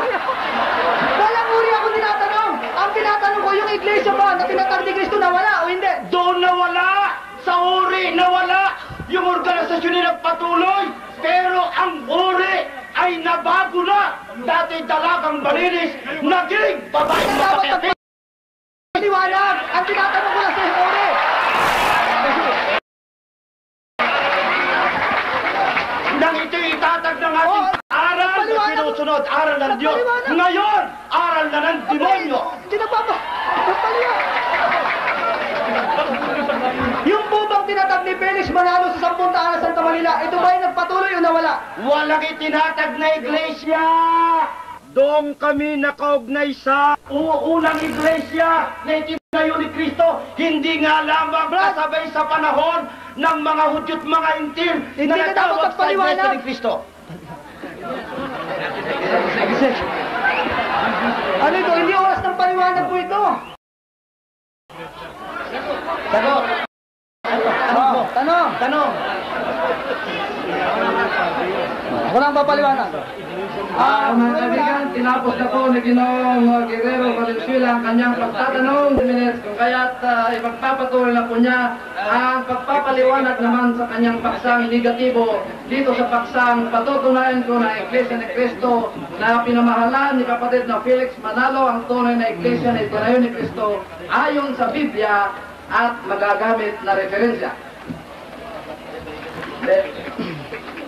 Walang uri ako tinatanong. Ang tinatanong ko, yung iglesia ba na tinatag ni Kristo nawala o hindi? Doon nawala. Sa uri nawala. Yung organisasyon ay nagpatuloy. Pero ang uri ay nabago na. Dati dalagang malinis, naging babaeng Dapat masakit. magpaliwanag. Ang tinatanong ko lang sa yung uri. Nang ito'y itatag ng ating Oh, aral na magpaliwanag. sinusunod, aral ng Diyos. Magpaliwanag. Ngayon, aral na ng demonyo. Hindi magpaliwanag. Yung po bang tinatag ni Felix Manalo sa 10 taon na Santa Manila, ito ba ay nagpatuloy o nawala? Walang itinatag na iglesia. Doon kami nakaugnay sa unang iglesia na itinayo ni Kristo. Hindi nga lamang Brad, kasabay sa panahon ng mga Hudyo't mga Intil Hindi na ka dapat natawag sa magpaliwanag. iglesia ni Kristo. Ano ito? Hindi oras ng paliwanag po ito. Sagot. Tanong. Tanong. Ako lang papaliwanag. Mga kaibigan, tinapos na po ni Ginoong Guerrero Valenzuela ang kanyang pagtatanong. Kung kaya't ipagpapatuloy na po niya ang pagpapaliwanag naman sa kanyang paksang negatibo dito sa paksang patutunayan ko na Iglesia ni Cristo na pinamahalan ni kapatid na Felix Manalo ang tunay na Iglesia na itinayo ni Cristo ayon sa Biblia at magagamit na referensya.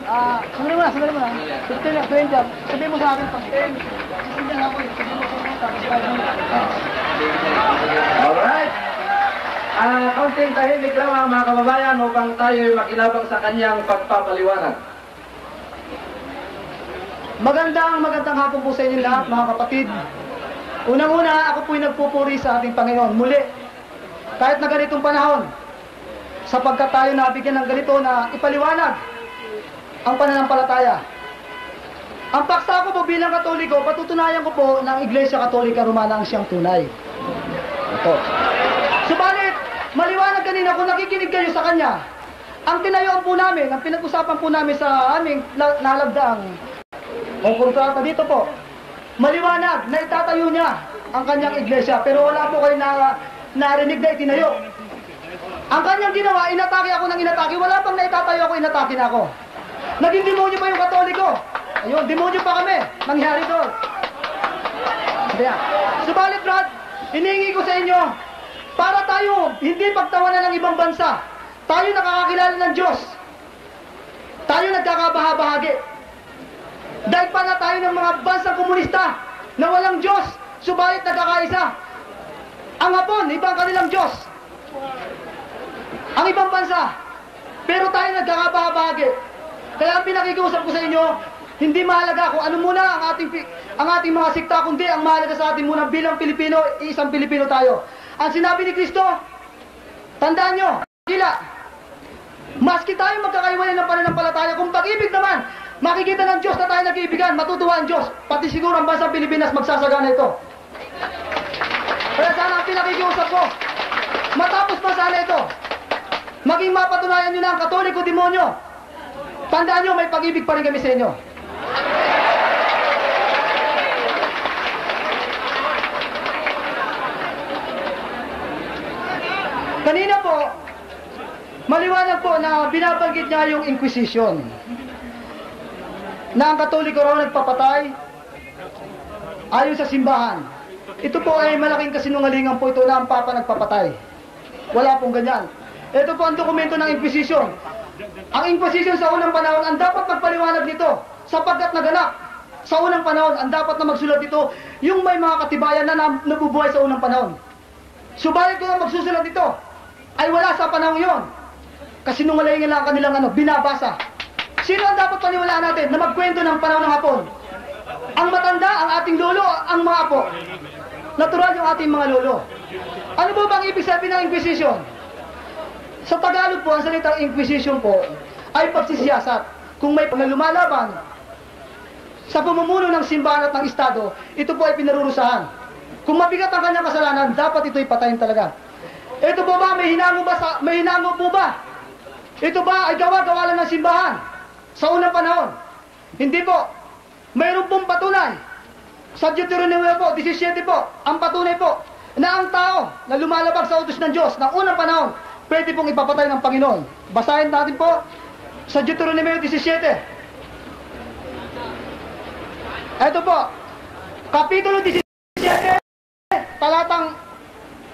Sandali mo na. 15 na, 20. Sabihin mo sa akin pag 10. Sabihin ako eh. Alright. Kaunting tahimik lang mga kababayan upang tayo makinabang sa kanyang pagpapaliwanag. Magandang hapon po sa inyo lahat, mga kapatid. Unang-una, ako po'y nagpupuri sa ating Panginoon. Muli, kahit na ganitong panahon, sapagkat tayo nabigyan ng ganito na ipaliwanag ang pananampalataya. Ang paksa ko po bilang Katoliko, patutunayan ko po na ang Iglesia Katolika Romana ang siyang tunay. Ito. Subalit, maliwanag kanina kung nakikinig kayo sa kanya, ang tinayuan po namin, ang pinag-usapan po namin sa aming nalagdaang o kontrata dito po, maliwanag na itatayo niya ang kanyang iglesia, pero wala po kayo narinig na itinayo. Ang kanyang ginawa, inatake ako ng inatake, wala pang naitatayo ako, inatake na ako. Naging demonyo pa yung Katoliko. Ayun, demonyo pa kami. Nangyari doon. Subalit, Brad, hinihingi ko sa inyo, para tayo hindi pagtawanan ng ibang bansa, tayo nakakakilala ng Diyos, tayo nagkakabahabahagi. Dahil pa na tayo ng mga bansang komunista na walang Diyos, subalit nagkakaisa. Ang Hapon, ibang kanilang Diyos. Ang ibang bansa. Pero tayo nagkakabahabahagi. Kaya ang pinakikiusap ko sa inyo, hindi mahalaga kung ano muna ang ating mga sikta, kundi ang mahalaga sa atin muna bilang Pilipino, isang Pilipino tayo. Ang sinabi ni Kristo, tandaan nyo, kila, maski tayo magkakaiwalay ng pananampalataya, kung pag-ibig naman, makikita ng Diyos na tayo nag-iibigan, matutuwa ang Diyos, pati siguro ang bansang Pilipinas magsasagana ito. Kaya sana ang pinakikiusap ko, matapos pa sana ito, maging mapatunayan nyo na ang Katoliko demonyo. Tandaan nyo, may pag-ibig pa rin kami sa inyo. Kanina po, maliwanag po na binabanggit niya yung Inquisition. Na ang Katoliko raw nagpapatay ayon sa simbahan. Ito po ay malaking kasinungalingan po ito na ang Papa nagpapatay. Wala pong ganyan. Ito po ang dokumento ng Inquisition. Ang Inquisition sa unang panahon, ang dapat magpaliwanag nito, sapagkat naganap sa unang panahon, ang dapat na magsulat ito, yung may mga katibayan na nabubuhay sa unang panahon. Subalit ko na magsusulat ito, ay wala sa panahon yon. Kasinungalingan lang ang kanilang binabasa. Sino ang dapat paniwalaan natin na magkwento ng panahon ng Hapon? Ang matanda, ang ating lolo, ang mga apo. Natural yung ating mga lolo. Ano po bang ibig sabihin ng Inquisition? Sa Tagalog po, ang salitang Inquisition po ay pagsisiyasat. Kung may lumalaban sa pamumuno ng simbahan at ng Estado, ito po ay pinarurusahan. Kung mabigat ang kanyang kasalanan, dapat ito'y patayin talaga. Ito po ba, may hinango po ba? Ito ba ay gawa-gawa lang ng simbahan sa unang panahon? Hindi po. Mayroon pong patunay. Sa Deuteronomio po, 17 po, ang patunay po na ang tao na lumalabag sa utos ng Diyos ng unang panahon, pwede pong ipapatay ng Panginoon. Basahin natin po sa Deuteronomio 17. Ito po, Kapitulo 17, talatang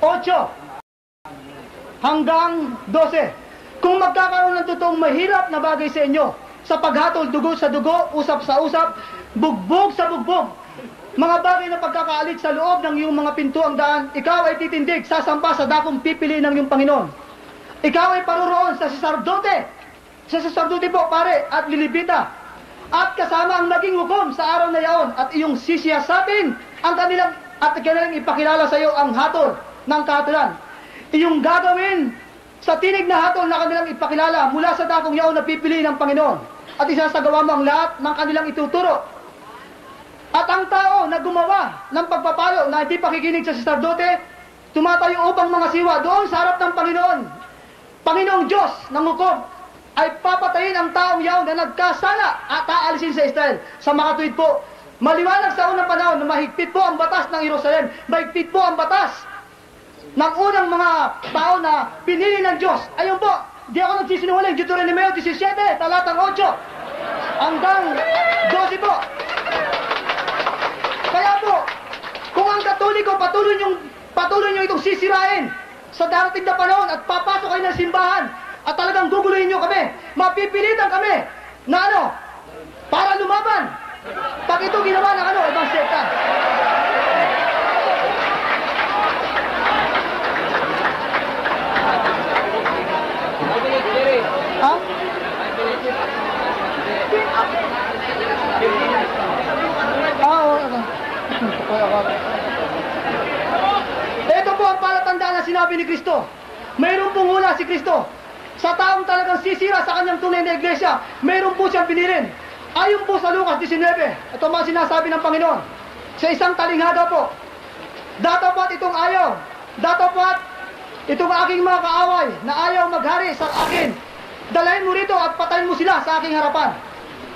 8 hanggang 12. Kung magkakaroon ng totoong mahirap na bagay sa inyo, sa paghatol dugo sa dugo, usap sa usap, bugbog sa bugbog, mga bagay na pagkakaalit sa loob ng iyong mga pintuang daan, ikaw ay titindig, sasampa sa dakong pipiliin ng iyong Panginoon. Ikaw ay paroroon sa saserdote po, pare, at lilibita, at kasama ang naging hukom sa araw na yaon, at iyong sisiyasapin ang kanilang, at kanilang ipakilala sa iyo ang hatol ng kahatulan. Iyong gagawin sa tinig na hatol na kanilang ipakilala mula sa dakong yaon na pipiliin ng Panginoon, at isasagawa mo ang lahat ng kanilang ituturo. At ang tao na gumawa ng pagpapalo na hindi pakikinig sa saserdote, tumatayo upang mga siwa doon sa harap ng Panginoon. Panginoong Diyos ng hukom ay papatayin ang taong yaon na nagkasala at aalisin sa Israel. Sa makatuwid po, maliwanag sa unang panahon na mahigpit po ang batas ng Jerusalem, mahigpit po ang batas ng unang mga tao na pinili ng Diyos. Ayun po, di ako nagsisinungaling, Deuteronomio 17, talatang 8 hanggang 12 po. Kaya po, kung ang Katoliko patuloy nyo itong sisirain sa darating na panahon at papasok kayo ng simbahan at talagang guguluhin nyo kami, mapipilitan kami na para lumaban pag ito ginawa ng ibang sekta. Ha? Ito po ang palatandaan na sinabi ni Kristo. Mayroon pong hula si Kristo. Sa taong talagang sisira sa kanyang tunay na iglesia, mayroon po siyang binilin. Ayon po sa Lucas 19, ito mga sinasabi ng Panginoon, sa isang talinghaga po, datapat itong ayaw, datapat itong aking mga kaaway na ayaw maghari sa akin, dalahin mo rito at patayin mo sila sa aking harapan.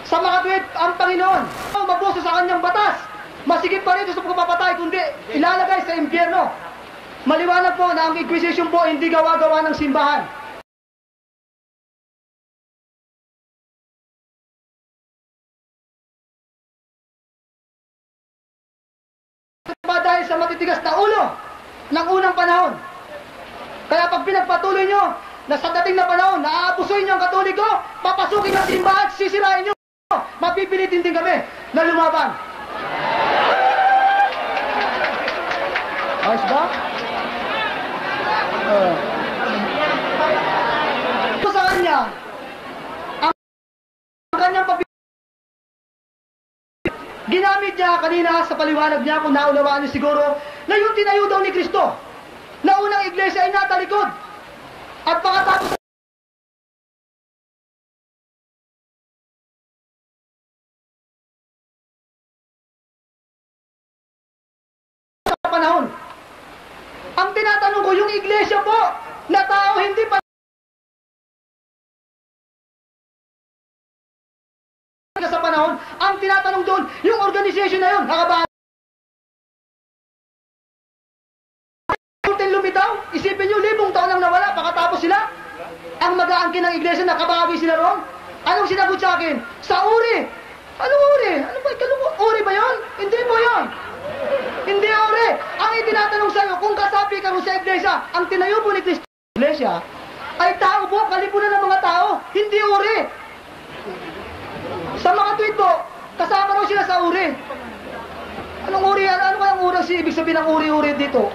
Sa makatwid ang Panginoon, mabuso sa kanyang batas, masigit pa rito sa pagpapatay, kundi ilalagay sa impyerno. Maliwanag po na ang Inquisition po hindi gawa-gawa ng simbahan. Dahil sa matitigas na ulo ng unang panahon. Kaya pag pinagpatuloy nyo na sa dating na panahon, naaabusoy nyo ang Katoliko, papasukin ang simbahan, sisirain nyo, mapipilitin din kami na lumaban. Ayos ba? Sa kanya, ang kanyang ginamit niya kanina sa paliwanag niya, kung naunawaan niyo siguro, na yung tinayo daw ni Kristo, na unang iglesia ay natalikod. At pagkatapos sa panahon, ang tinatanong ko, yung iglesia po, na tao hindi pa sa panahon, ang tinatanong doon, yung organization na yun, nakabahagi. Lumitaw, isipin nyo, 1,000 taon lang nawala, pagkatapos sila, ang mag-aangkin ng iglesia, nakabahagi sila roon. Anong sinagot sa akin? Sa uri. Anong uri? Ano ba? Uri ba yun? Hindi po yun. Hindi uri. Ang itinatanong sa'yo, kung kasapi ka sa iglesia, ang tinayo po ni Kristo iglesia, ay tao po, kalipunan ng mga tao, hindi uri. Sa mga tweet po, kasama raw sila sa uri. Anong uri yan? Ano kayang uri? Ibig sabihin ng uri-uri dito?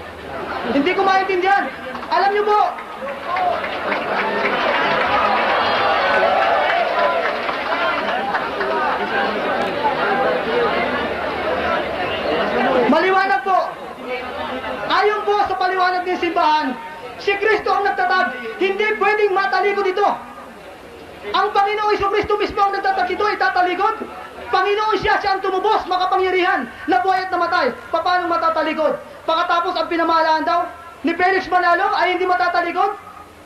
Hindi ko maintindihan. Alam niyo po, maliwanag po. Ayon po sa paliwanag ng simbahan, si Kristo ang nagtatag. Hindi pwedeng matalikod ito. Ang Panginoong Jesucristo mismo ang nagtatag ito, itatalikod. Panginoon siya ang tumubos, makapangyarihan, na buhay at namatay. Paano matatalikod? Pagkatapos ang pinamahalaan daw ni Felix Manalo ay hindi matatalikod?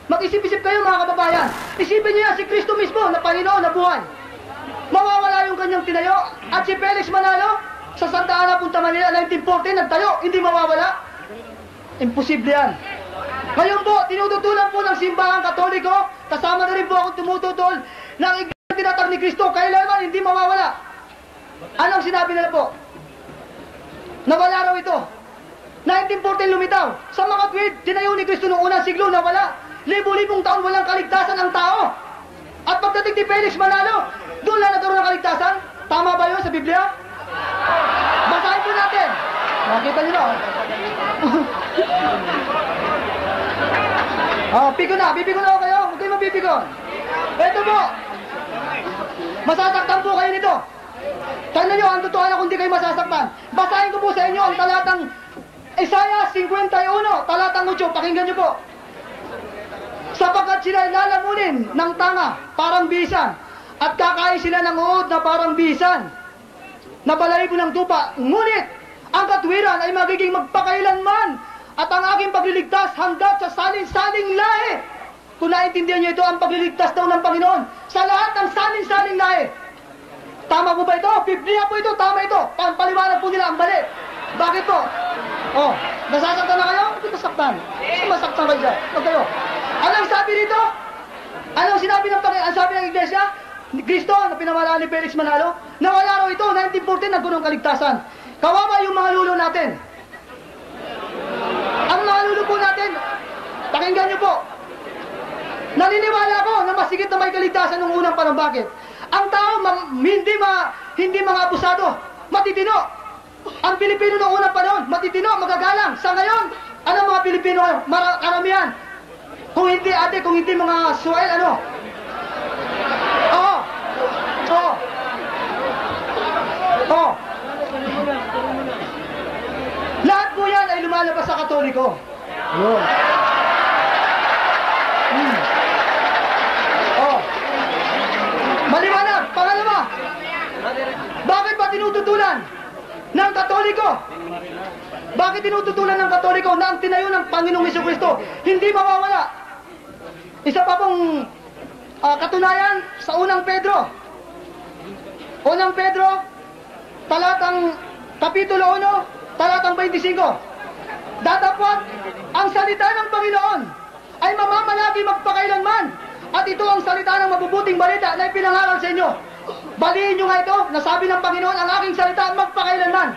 Mag-isip-isip kayo mga kababayan. Isipin niyo yan, si Kristo mismo na Panginoon na buhay. Mawawala yung kanyang tinayo. At si Felix Manalo sa Santa Ana, Punta Manila, 1914, nagtayo, hindi mawawala. Imposible yan. Ngayon po, tinututulan po ng simbahang Katoliko, kasama na rin po akong tumututol ng iglesia tinatag ni Kristo, kailanman hindi mawawala. Anong sinabi nila po? Nawala raw ito. 1914 lumitaw. Sa mga tweet, tinayo ni Kristo noong unang siglo, nawala. Libo-libong taon walang kaligtasan ang tao. At pagdating ni Felix Manalo, doon lang nagkaroon ng kaligtasan. Tama ba yun sa Biblia? Basahin po natin. Nakita nyo na. Pigon na. Bibigon ako kayo. Huwag kayo mabibigon. Ito po. Masasaktan po kayo nito. Tignan nyo, ang totoo na kung di kayo masasaktan. Basahin ko po sa inyo ang talatang Isaiah 51, talatang 8. Pakinggan nyo po. Sapagkat sila lalamunin ng tanga, parang bisan, at kakain sila ng uod na parang bisan, na balahibo ng tupa. Ngunit, ang katwiran ay magiging magpakailanman, at ang aking pagliligtas hanggat sa salin-saling lahi. Kung naintindihan nyo ito, ang pagliligtas daw ng Panginoon sa lahat ng salin-saling lahi. Tama po ba ito? Biblia po ito, tama ito. Paliwanag po nila ang bali. Bakit po? Nasasaktan na kayo? Hindi masaktan. Masaktan kayo dyan. Huwag kayo. Anong sabi dito? Anong sinabi ng Panginoon? Ang sabi ng Iglesia? Ni Kristo na pinamalaan ni Felix Manalo? Nawala raw ito, 1914, nagkaroon ng kaligtasan. Kawawa yung mga lulo natin. Ang mga lulo po natin, pakinggan nyo po. Naniniwala ako na masigit na may kaligtasan ng unang panahon. Bakit? Ang tao, hindi mga abusado, matitino. Ang Pilipino noong unang panahon, matitino, magagalang. Sa ngayon, ano mga Pilipino? Karamihan. Kung hindi ate, kung hindi mga Suwail, ano? Oo. Lahat po yan ay lumalabas sa Katoliko. Yun. Maliwanag. Pangalawa, tinututulan ng Katoliko? Bakit tinututulan ng Katoliko na ang tinayo ng Panginoong Jesucristo hindi mawawala? Isa pa pong katunayan sa unang Pedro. Unang Pedro, Kapitulo 1, talatang 25. Datapwat, ang salita ng Panginoon ay mamamalagi magpakailanman. At ito ang salita ng mabubuting balita na ipinangaral sa inyo. Baliin nyo nga ito, nasabi ng Panginoon, ang aking salita magpakailanman.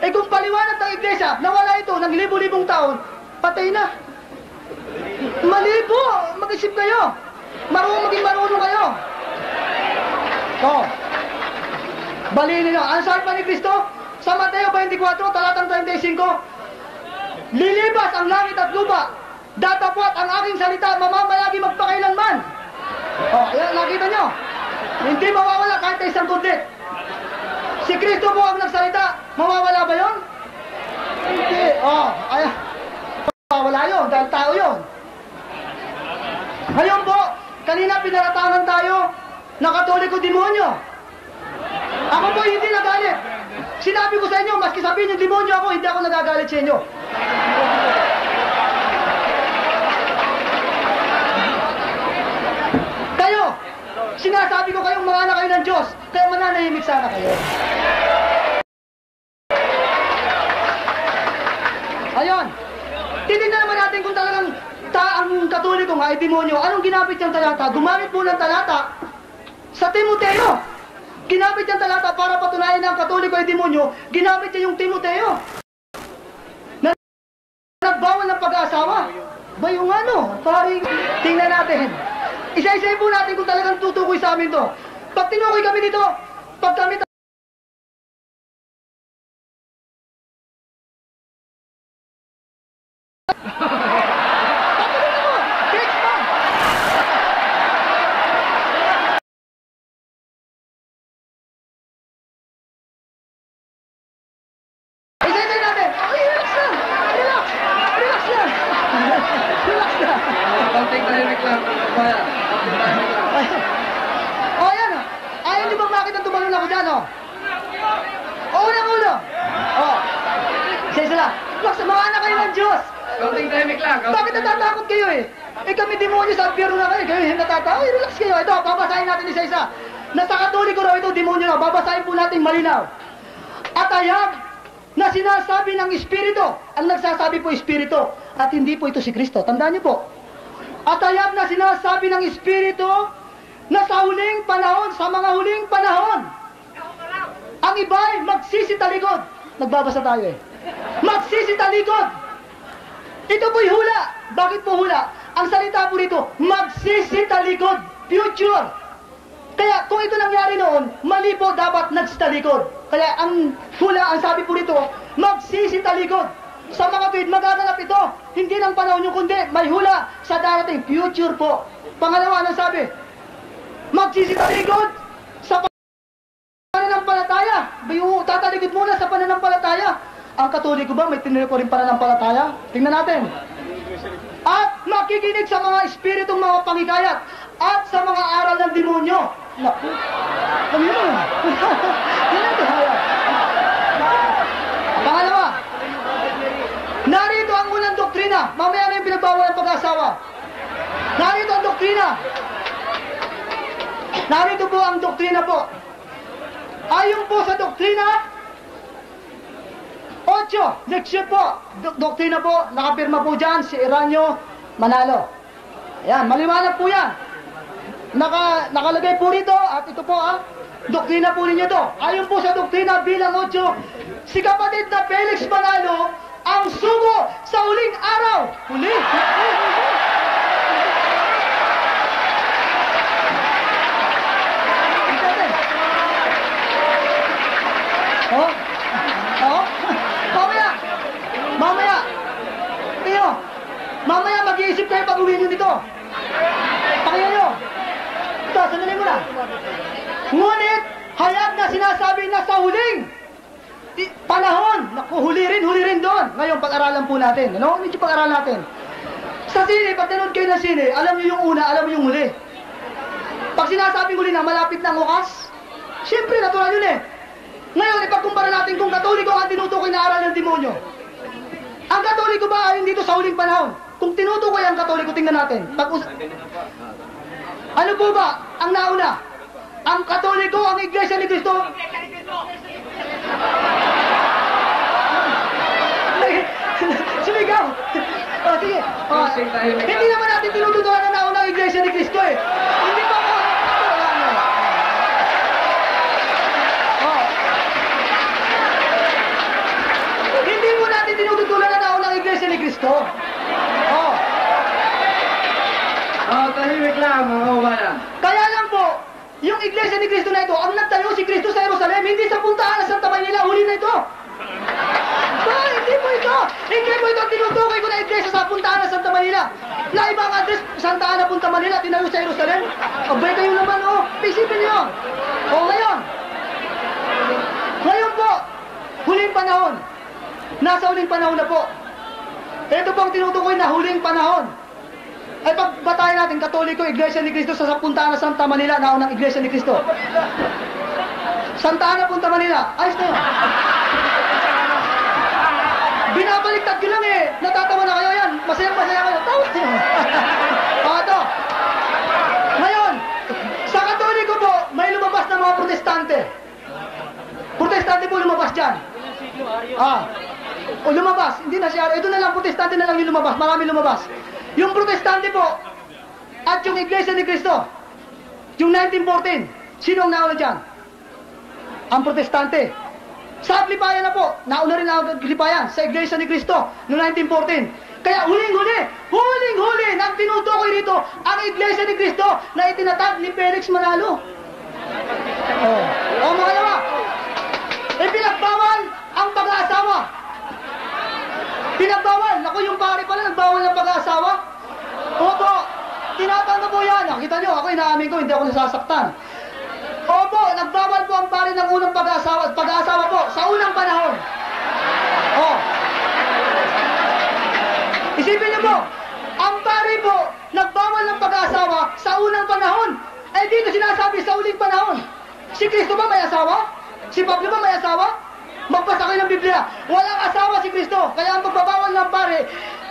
Eh kung paliwanag ng iglesia, nawala ito ng libo-libong taon, patay na. Mali po, mag-isip kayo. Maging marunong kayo. Baliin nyo. Ang sabi pa ni Kristo, sa Mateo 24, talatang 35, lilibas ang langit at lupa, datapwat ang aking salita, mamamalagi magpakailanman. Yan, nakita nyo. Hindi mawawala kahit isang kundit. Si Kristo po ang nagsalita, mawawala ba yun? Hindi. Ayan. Mawawala yun, dahil tao yun. Ngayon po, kanina pinaratangan tayo na Katoliko demonyo. Ako po hindi nagalit. Sinabi ko sa inyo, maski sabihin yung demonyo ako, hindi ako nagagalit sa inyo. Kayo, sinasabi ko kayong mga anak kayo ng Diyos, kaya mananahimik sana kayo. Ayun, titignan naman natin kung talagang ang Katoliko nga ay demonyo. Anong ginamit niyang talata? Gumamit po ng talata sa Timoteo. Ginamit niyang talata para patunayan na ang Katoliko ay demonyo. Ginamit niya yung Timoteo na nagbawal ng pag-aasawa. Ba yung paring tingnan natin. Isa-isahin po natin kung talagang tutukoy sa amin to. Pag tinukoy kami dito, pag kami bakit natatakot kayo eh? Eh kami demonyo sa impyerno na kayo. Kayo natatakot. Relax kayo. Ito, babasahin natin isa-isa. Nasa Katoliko raw ito, demonyo na. Babasahin po natin malinaw. At ayag na sinasabi ng Espiritu. Ang nagsasabi po Espiritu. At hindi po ito si Kristo. Tandaan niyo po. At ayag na sinasabi ng Espiritu na sa huling panahon, sa mga huling panahon, ang iba'y magsisitalikod. Nagbabasa tayo eh. Magsisitalikod. Ito po'y hula. Bakit po hula? Ang salita po rito, magsisitalikod. Future. Kaya kung ito nangyari noon, mali po dapat nagsitalikod. Kaya ang hula, ang sabi po rito, magsisitalikod. Sa mga tweet, magaganap ito. Hindi ng panahon yung kundi, may hula sa darating. Future po. Pangalawa, anong sabi? Magsisitalikod sa pananampalataya. Tatalikod muna sa pananampalataya. Ang Katoliko ba may tiniriko rin pananampalataya? Tingnan natin. At makikinig sa mga espiritong mga pangikayat at sa mga aral ng demonyo. Naku. Ano yun? Pangalawa, narito ang unang doktrina. Mamaya na yung pinagbawal ang pag-asawa. Narito ang doktrina. Narito po ang doktrina po. Ayon po sa doktrina 8, leksyon po. Doktrina po, nakapirma po dyan, si Iranyo Manalo. Ayan, maliwanag po yan. Nakalagay po rito, at ito po doktrina po ninyo to. Ayon po sa doktrina bilang 8, si kapatid na Felix Manalo ang sugo sa huling araw. Huli? Mamaya mag-iisip kayo pag uwi nyo dito. Pakinggan nyo. Ito, sandali mo na. Ngunit, hayag na sinasabi na sa huling panahon. Naku, huli rin doon. Ngayon, pag-aralan po natin. Ano? Medyo pag-aralan natin. Sa sine, pag nanood kayo ng sine, alam nyo yung una, alam mo yung huli. Pag sinasabing huli na, malapit na ang wakas, siyempre, natural yun eh. Ngayon, ipagkumpara natin kung Katoliko ang tinutukoy na aral ng demonyo. Ang Katoliko ba ay dito sa huling panahon? Kung tinutukoy ang Katoliko, tingnan natin. Ano po ba ang nauna? Ang Katoliko, ang Iglesia ni Cristo? Sumigaw! Sige. Hindi naman natin tinututukan na nauna ang Iglesia ni Cristo eh. Hindi pa ako. Hindi mo natin tinututulan na nauna ang Iglesia ni Cristo. Tahimik lang mga kababayan. Kaya lang po, yung Iglesia ni Cristo na ito, ang nagtayo si Cristo sa Jerusalem, hindi sa puntaan ng Santa Maynila, huli na ito. Hindi po ito. Hindi po ito tinutukoy ko na Iglesia sa puntaan ng Santa Manila. Na ibang address, Santa Ana, Punta Manila, tinayo sa Jerusalem. Abay kayo naman, isipin niyo. Ngayon. Ngayon po, huling panahon. Nasa huling panahon na po. Ito po ang tinutukoy na huling panahon. Ay pagbatayin natin, Katoliko, Iglesia ni Cristo sa puntaan ng Santa Manila, naunang Iglesia ni Cristo. Santa Ana, Punta Manila. Ayos na yun. Binabaliktad ko lang eh. Natatawa na kayo yan. Masayang-masaya kayo. Tawa nyo. Ito. Ngayon, sa Katoliko po, may lumabas na mga protestante. Protestante po lumabas dyan. Lumabas. Hindi na siya. Ito na lang, protestante na lang yung lumabas. Marami lumabas. Yung protestante po, at yung Iglesia ni Cristo, yung 1914, sino ang nauna dyan? Ang protestante. Sa Aglipayan na po, nauna rin ang Aglipayan sa Iglesia ni Cristo noong 1914. Kaya huling-huli nang tinutukoy rito ang Iglesia ni Cristo na itinatag ni Felix Manalo. Makalawa, pinagbawal ang pag-aasawa. Pinagbawal. Naku, yung pare pala nagbawal ng pag-aasawa. Opo, tinatanggap po yan. Nakita nyo, ako inaamin ko, hindi ako nasasaktan. Opo, nagbawal po ang pare ng unang pag-aasawa po sa unang panahon. Isipin niyo po, ang pare po nagbawal ng pag-aasawa sa unang panahon. Dito sinasabi sa uling panahon. Si Kristo ba may asawa? Si Pablo ba may asawa? Magbasa kayo ng Biblia. Walang asawa si Kristo. Kaya ang pagbabawal ng pare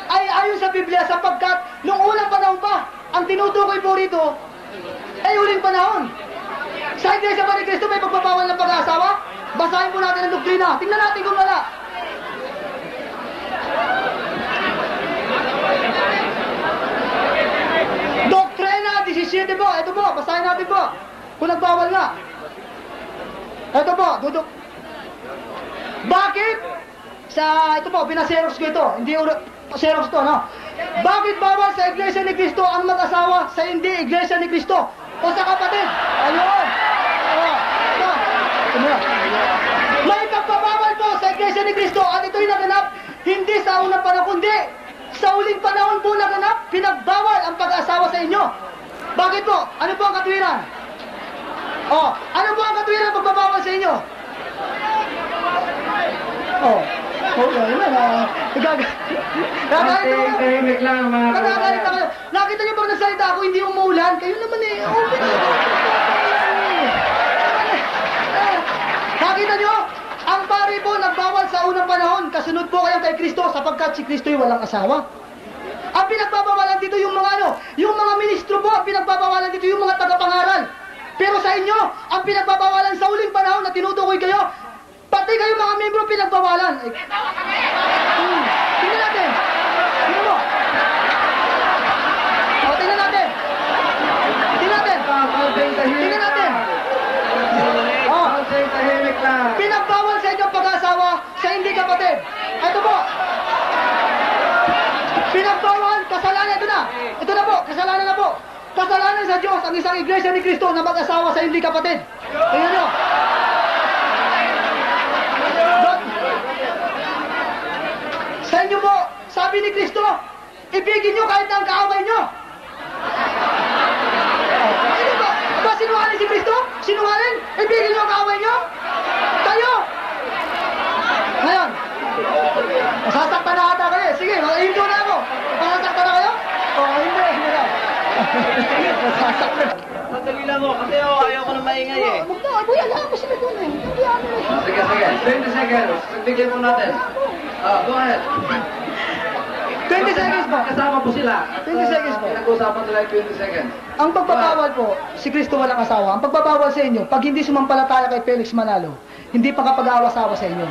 ay ayon sa Biblia sapagkat noong unang panahon pa, ang tinutukoy po rito ay uling panahon. Sa Iglesia ba ni Cristo may pagbabawal ng pag-aasawa? Basahin po natin ang doktrina. Tingnan natin kung wala. Doktrina 17 po. Ito po, basahin natin po. Kung nagbawal nga. Ito po, duduk. Bakit? Ito po, pinaserox ko ito. Hindi Xerox to, no? Bakit bawal sa Iglesia ni Cristo ang mag-asawa sa hindi Iglesia ni Cristo o sa kapatid? Ayun! May pagpabawal po sa Iglesia ni Cristo at ito'y naganap hindi sa unang panahon, kundi sa uling panahon po naganap, pinagbawal ang pag-asawa sa inyo. Bakit po? Ano po ang katwiran? Ano po ang katwiran ng pagbabawal sa inyo? Tahimik lang mga kababayan. Nakita niyo pag nagsalita ako, hindi umuulan. Kayo naman eh. Nakita niyo? Ang pari po nagbawal sa unang panahon. Kasunod po kayo kay Kristo sapagkat si Kristo'y walang asawa. Ang pinagbabawalan dito yung mga yung mga ministro po, ang pinagbabawalan dito yung mga tagapangaral. Pero sa inyo, ang pinagbabawalan sa uling panahon na tinutukoy kayo, pati kayo mga membro pinagbawalan. Tingnan natin. Tingnan mo. Tingnan natin. Tingnan natin. Tingnan natin. Pinagbawal sa inyo pag-asawa sa hindi kapatid. Ito po. Pinagbawal, kasalanan. Ito na. Ito na po, kasalanan na po. Kasalanan sa Diyos ang isang Iglesia ni Cristo na mag-asawa sa hindi kapatid. Tingnan nyo. Sa inyo po, sabi ni Kristo, ibigin nyo kahit ang kaaway nyo. Ano ba? Ba sinungaling si Kristo? Sinungaling? Ibigin nyo ang kaaway nyo? Tayo! Ngayon, masasaktan na ata kayo. Sige, mag-indo na ako. Masasaktan na kayo? Hindi na. Masasaktan. Sandali lang mo, kasi ayaw ko na maingay eh. Buyalaan ko sila doon eh. Sige, sige. 20 seconds. Bigyan mo natin. Go ahead. 20 seconds po. Kasama po sila. 20 seconds po. Pinag-usapan nila yung 20 seconds. Ang pagbabawal po, si Kristo walang asawa. Ang pagbabawal sa inyo, pag hindi sumampalataya kay Felix Manalo, hindi pa kapag-awa-asawa sa inyo.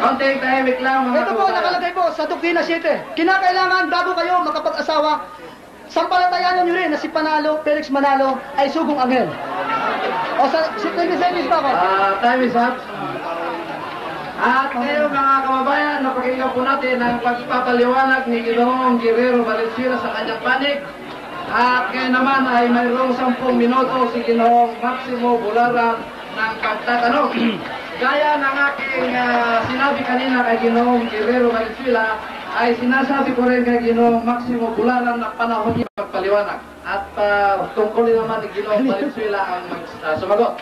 Konting tahimik lang mga Ito po, nakalagay po sa Doktrina 7. Kinakailangan bago kayo makapag-asawa, sampalatayanan nyo rin na si Panalo, Felix Manalo ay sugong anghel. O sa 20 seconds pa ako. Time is up. At kayo mga kababayan, napakinggan po natin ang pagpapaliwanag ni Ginoong Guerrero Valenzuela sa kanyang panig. At kayo naman ay mayroong 10 minuto si Ginoong Maximo Bularan ng pagtatanong. Gaya ng aking sinabi kanina kay Ginoong Guerrero Valenzuela, ay sinasabi ko rin kay Ginoong Maximo Bularan na panahon niya magpaliwanag. At tungkulin naman ni Ginoong Valenzuela ang sumagot.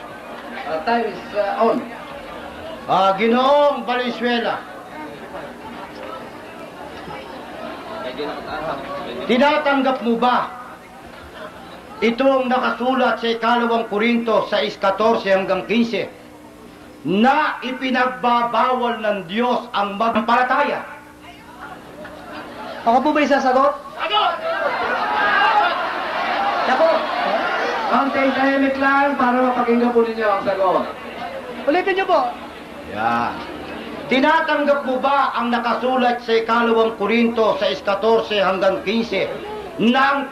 Time is on. Ginoong Valenzuela, tinatanggap mo ba itong nakasulat sa 2 Korinto 6:14 hanggang 15 na ipinagbabawal ng Diyos ang magpalataya? Ako po ba isasagot? Ako! Konting tahimik lang para mapakinggan po ninyo ang sagot. Ulitin nyo po. Yan. Tinatanggap mo ba ang nakasulat sa 2 Korinto 6:14 hanggang 15 na ang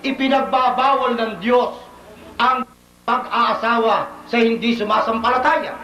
ipinagbabawal ng Diyos ang pag-aasawa sa hindi sumasampalataya?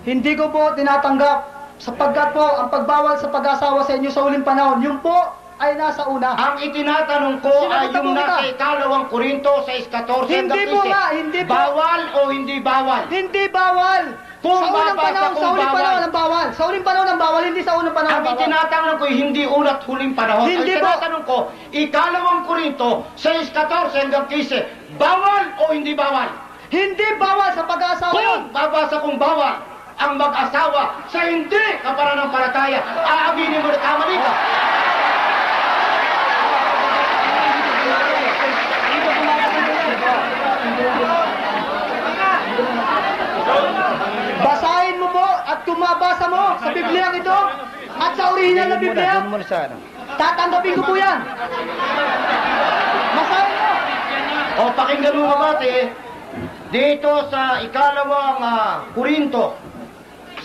Hindi ko po tinatanggap sapagkat po ang pagbawal sa pag-asawa sa inyo sa huling panahon, yun po ay nasa una. Ang itinatanong ko ay yung nasa 2 Korinto 6:14 hanggang 15. Hindi po nga, hindi po. Bawal o hindi bawal? Hindi bawal! Kung sa unang babasa panahon, kung sa huling bawal. panahon ang bawal. Sa huling panahon ang bawal, hindi sa unang panahon Ang ang bawal. itinatanong ko ay hindi una't huling panahon. Hindi Ang po. tinatanong ko, 2 Korinto 6:14 hanggang 15, bawal o hindi bawal? Hindi bawal sa pag-aasawa yun. Kung babasa kong bawal ang mag-asawa sa hindi kapananampalataya, aaminin mo na kamali ka. Basahin mo po at kung mabasa mo sa Biblia ito at sa orihinal na Biblia, tatanggapin ko po yan. Basahin mo. O pakinggan mo mabati, dito sa 2 Korinto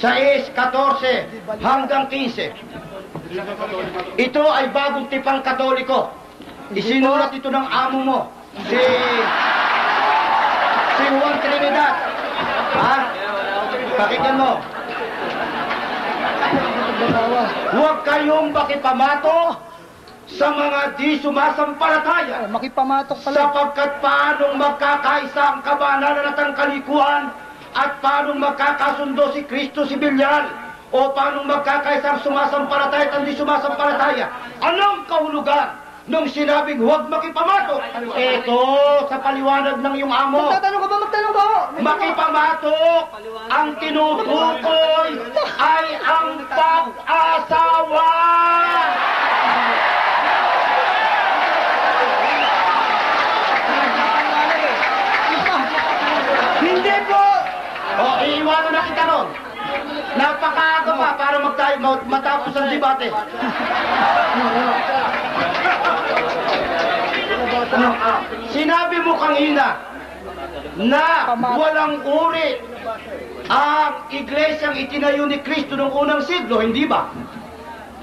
6:14 hanggang 15. Ito ay bagong tipang Katoliko. Isinulat ito ng amo mo, si Juan Trinidad. Ha? Pakinggan mo. Huwag kayong makipamato sa mga di sumasampalataya. Makipamatok pala. Sapagkat paanong magkakaisa ang kabanalan at ang kalikuan at paanong magkakasundo si Kristo si Bilyal o paanong magkakaisa ang sumasampalataya at ang di sumasampalataya. Anong kahulugan nung sinabing huwag makipamatok? Ito sa paliwanag ng iyong amo. Magtatanong ka ba? Magtanong ka. Makipamatok ang tinutukoy ay ang pag-asawa. Hindi po. O, iiwanan na kita ron. Napakaaga pa para matapos ang debate. Sinabi mo kanina na walang uri ang iglesyang itinayo ni Kristo noong unang siglo, hindi ba?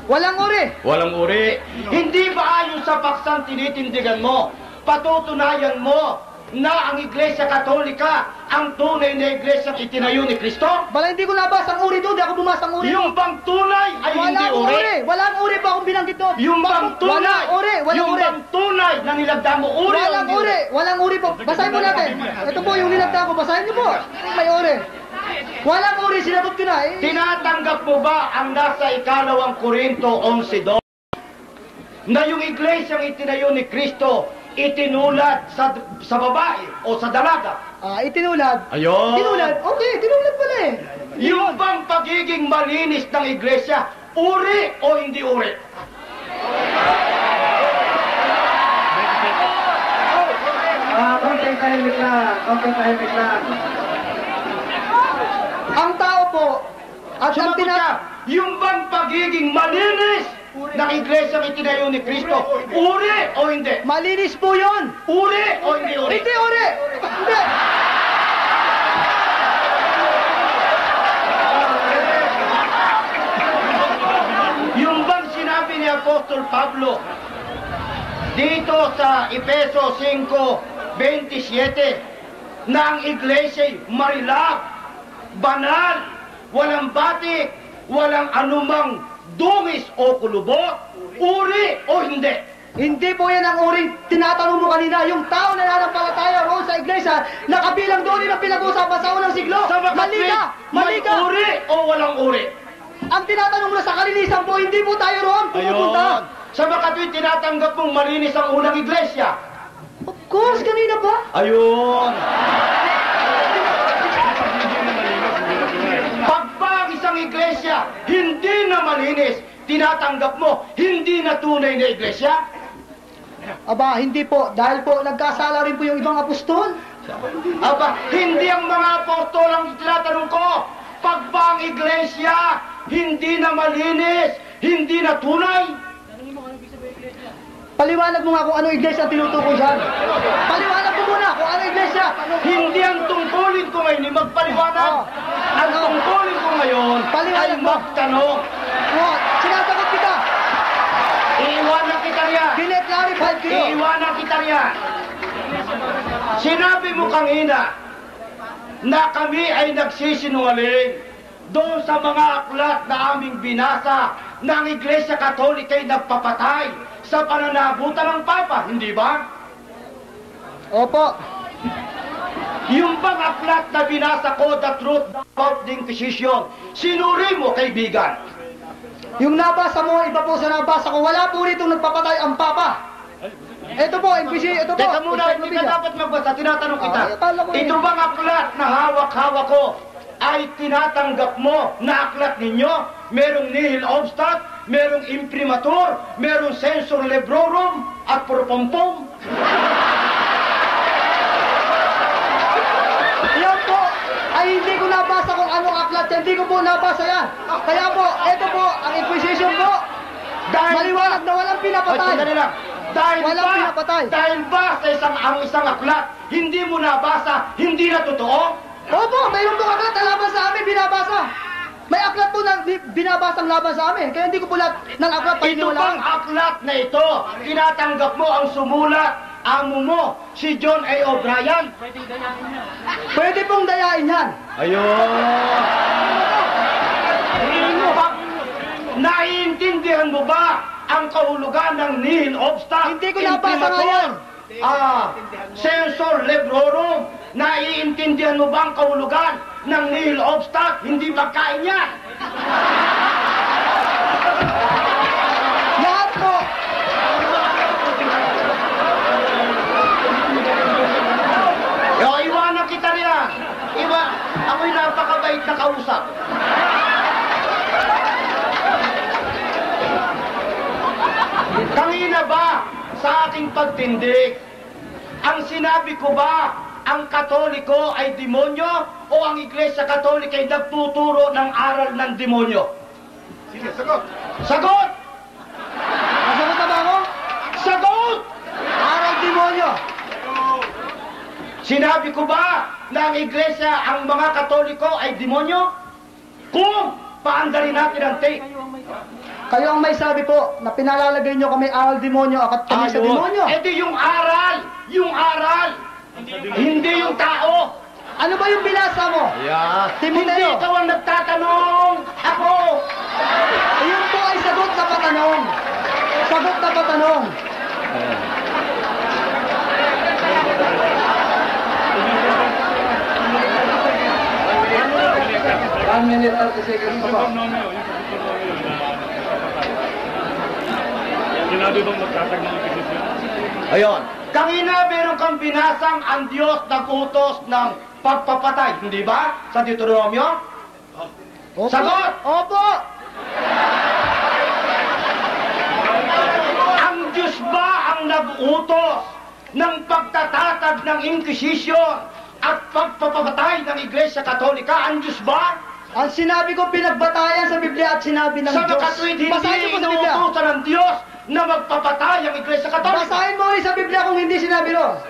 Walang uri. Walang uri. Hindi ba ayon sa paksang tinitindigan mo, patutunayan mo na ang Iglesia Katolika ang tunay na iglesyang itinayo ni Kristo? Bala hindi ko nabasa ang uri doon. Di ako bumasa ang uri. Yung bang tunay ay hindi Walang uri? uri. Walang uri pa akong binanggit doon. Yung bang tunay? Walang uri. Walang Yung uri. bang tunay na nilagda mo uri? o Walang hindi uri. Walang uri po. Basahin po natin. Ito po yung nilagda ko. Basahin niyo po. May uri. Walang uri. Sinagot ko na eh. Tinatanggap mo ba ang nasa 2 Korinto 11:2 na yung iglesyang itinayo ni Kristo itinulat sa babae o sa dalaga? Itinulad. Ayun. Tinulad. Okay, tinulad pala eh. Yung bang pagiging malinis ng iglesia, uri o hindi uri? tahimik lang. Konting tahimik lang. Ang tao po, at ang Sumagot ka, yung bang pagiging malinis ng iglesia itinayo ni Kristo, uri o hindi? malinis po yun. Uri o hindi uri? Hindi, uri! Hindi! Yung bang sinabi ni Apostol Pablo dito sa Efeso 5:27 na ang iglesya marilap, banal, walang batik, walang anumang dungis o kulubot, uri o hindi? Hindi po yan ang uring tinatanong mo kanina. Yung tao na nanampalataya roon sa iglesia, nakabilang doon din ang pinag-usapan sa unang siglo. Sa Mali ka! may Mali ka! uri o walang uri? Ang tinatanong mo na sa kalinisan po, hindi po tayo roon pumupunta. Sa makatwid, tinatanggap mong malinis ang unang iglesia. Of course, kanina pa. Ayun. Pagba ang isang iglesia, hindi na malinis, tinatanggap mo, hindi na tunay na iglesia? Aba, hindi po. Dahil po, nagkasala rin po yung ibang apostol. Aba, hindi ang mga apostol ang tinatanong ko. Pagba ang iglesia, hindi na malinis, hindi na tunay. Paliwanag mo nga kung ano iglesia ang tinutukoy dyan. Paliwanag mo muna kung ano iglesia. Hindi ang tungkulin ko ngayon, magpaliwanag. Ang tungkulin ko ngayon ay Paliwanag mo. magtanong. Oh, sinasagot kita. Iiwanan kita riyan. Kine-clarify ko. Iiwanan kita riyan. Sinabi mo kanina na kami ay nagsisinungaling doon sa mga aklat na aming binasa na ang Iglesia Katolika ay nagpapatay sa pananagutan ng Papa, hindi ba? Opo. Yung bang aklat na binasa ko, The Truth About the Inquisition, sinuri mo, kaibigan. Yung nabasa mo, iba po sa nabasa ko. Wala po rito nagpapatay ang Papa. Ito po, Inquisition. Ito po. Teka muna, Inquisition hindi ka Media. dapat magbasa. Tinatanong kita. Ay, akala ko Ito bang aklat na hawak-hawak ko ay tinatanggap mo na aklat ninyo? Merong nihil obstat, merong imprimatur, merong censor librorum, at propompom. Yan po, ay hindi ko nabasa kung anong aklat yan. Hindi ko po nabasa yan. Kaya po, ito po, ang Inquisition po. Maliwanag na walang pinapatay. Sandali lang. Dahil Walang ba, pinapatay. dahil ba sa isang aklat, hindi mo nabasa, hindi na totoo? Opo, mayroon pong aklat na laban sa amin, binabasa. May aklat po na binabasang laban sa amin. Kaya hindi ko po lahat ng aklat Ito bang paniniwalaan. aklat na ito, tinatanggap mo ang sumulat, amo mo, si John A. O'Brien? Pwede pong dayain yan. Ayun. Naiintindihan mo ba ang kahulugan ng nihil obstat? Hindi ko nabasa nga yan. Censor librorum. Naiintindihan mo ba ang kahulugan ng nihil obstat? Hindi pagkain yan. Lahat po. Iwanan kita riyan. Ako'y napakabait na kausap. Kanina ba sa aking pagtindig, ang sinabi ko ba ang Katoliko ay demonyo o ang Iglesia Katolika ay nagtuturo ng aral ng demonyo? Sige, sagot! Sagot! Masagot na ba ako? Sagot! Aral demonyo. Sinabi ko ba na ang Iglesia, ang mga Katoliko ay demonyo? Kung paandarin natin ang tape. Kayo ang may sabi po na pinalalagay nyo kami aral demonyo at kami sa Ayun. demonyo. Eh di yung aral, hindi yung tao. Ano ba yung binasa mo? Yeah. Hindi Timoteo. ikaw ang nagtatanong, ako. Ayun po ay sagot na patanong. Sagot na patanong. One minute, 30 seconds pa po. Sinabi bang magtatag ng Inquisition? Ayun. Kanina meron kang binasang ang Diyos nag-utos ng pagpapatay, hindi ba? Sa Deuteronomio? Opo. Sagot! Opo. Ang Diyos ba ang nag-utos ng pagtatatay palakad ng Inquisition at pagpapatay ng Iglesia Katolika ang Diyos ba? Ang sinabi ko, pinagbatayan sa Biblia at sinabi ng Sa Diyos. makatwid, hindi Basahin mo sa Biblia. inuutusan ng Diyos na magpapatay ang Iglesia Katolika. Basahin mo ulit sa Biblia kung hindi sinabi ro.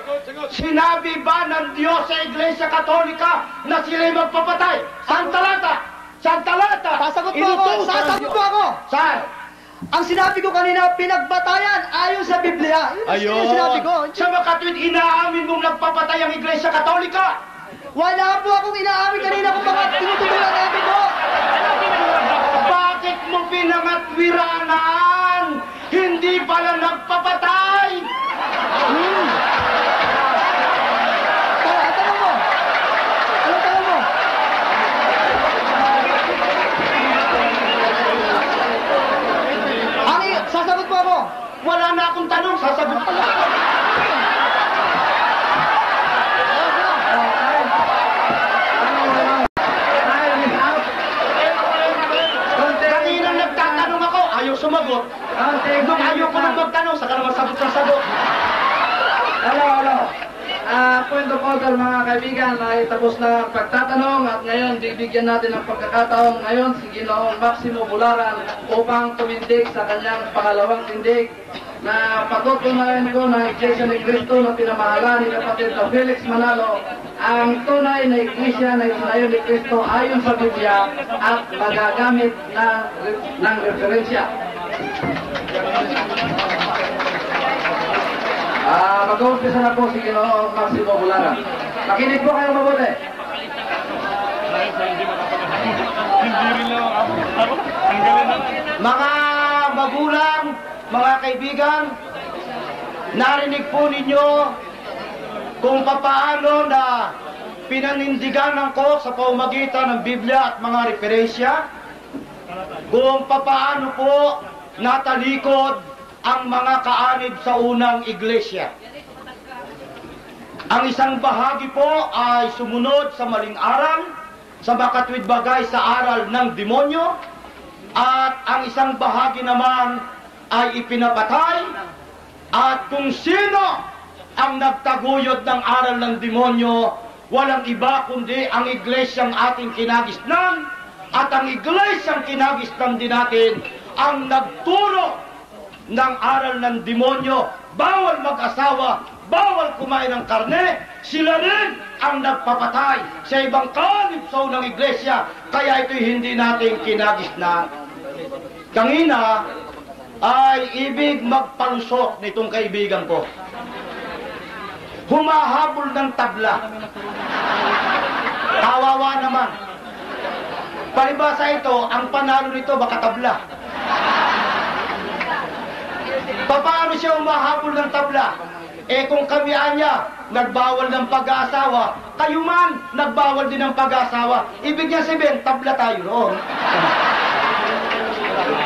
Sinabi ba ng Diyos sa Iglesia Katolika na sila'y magpapatay? Saan talata? Saan talata? Sasagot mo ako. Inutusan ng Sasagot Diyos. mo ako. Saan? Ang sinabi ko kanina, pinagbatayan ayon sa Biblia. Yun yung sinabi ko. Sa makatwid, inaamin mong nagpapatay ang Iglesia Katolika. Wala po akong inaamin kanina kung bakit tinutuloy namin mo. Bakit mo pinangatwiranan? Hindi pala nagpapatay. Ang tanong mo. Anong tanong mo? Sasagot mo ako. Wala na akong tanong, sasagot ko lang. Kanina nagtatanong ako, ayaw sumagot. Nung ayaw ko nang magtanong, saka naman sagot. Hello. Point of order mga kaibigan, ay tapos na ang pagtatanong at ngayon bibigyan natin ng pagkakataon ngayon si Ginoong Maximo Bularan upang tumindig sa kanyang pangalawang tindig na patutunayan ko na Iglesia ni Cristo na pinamahalaan ni kapatid na Felix Manalo ang tunay na Iglesia na isinayon ni Cristo ayon sa Biblia at magagamit ng referensya. Mag-uumpisa na po si Ginoong Maximo Bularan. Makinig po kayo mabuti. Dahil sa hindi hindi rin lang ako. Ang galing na. Mga magulang, mga kaibigan, narinig po ninyo kung papaano na pinanindiganan ko sa pamamagitan ng Biblia at mga referensya, kung papaano po natalikod ang mga kaanib sa unang iglesia. Ang isang bahagi po ay sumunod sa maling aral, sa makatwid bagay sa aral ng demonyo, at ang isang bahagi naman ay ipinapatay, at kung sino ang nagtaguyod ng aral ng demonyo, walang iba kundi ang iglesyang ating kinagisnan, at ang iglesyang kinagisnan din natin ang nagturo ng aral ng demonyo. Bawal mag-asawa, bawal kumain ng karne, sila rin ang nagpapatay sa ibang kanib sa unang iglesia, kaya ito'y hindi natin kinagisnan. Kanina ay ibig magpalusot nitong kaibigan ko. Humahabol ng tabla. Kawawa naman. Palibasa ito, ang panalo nito baka tabla. Paano siya humahabol ng tabla? Eh kung kami anya, nagbawal ng pag-aasawa, kayo man, nagbawal din ng pag-aasawa. Ibig niya sabihin, tabla tayo roon.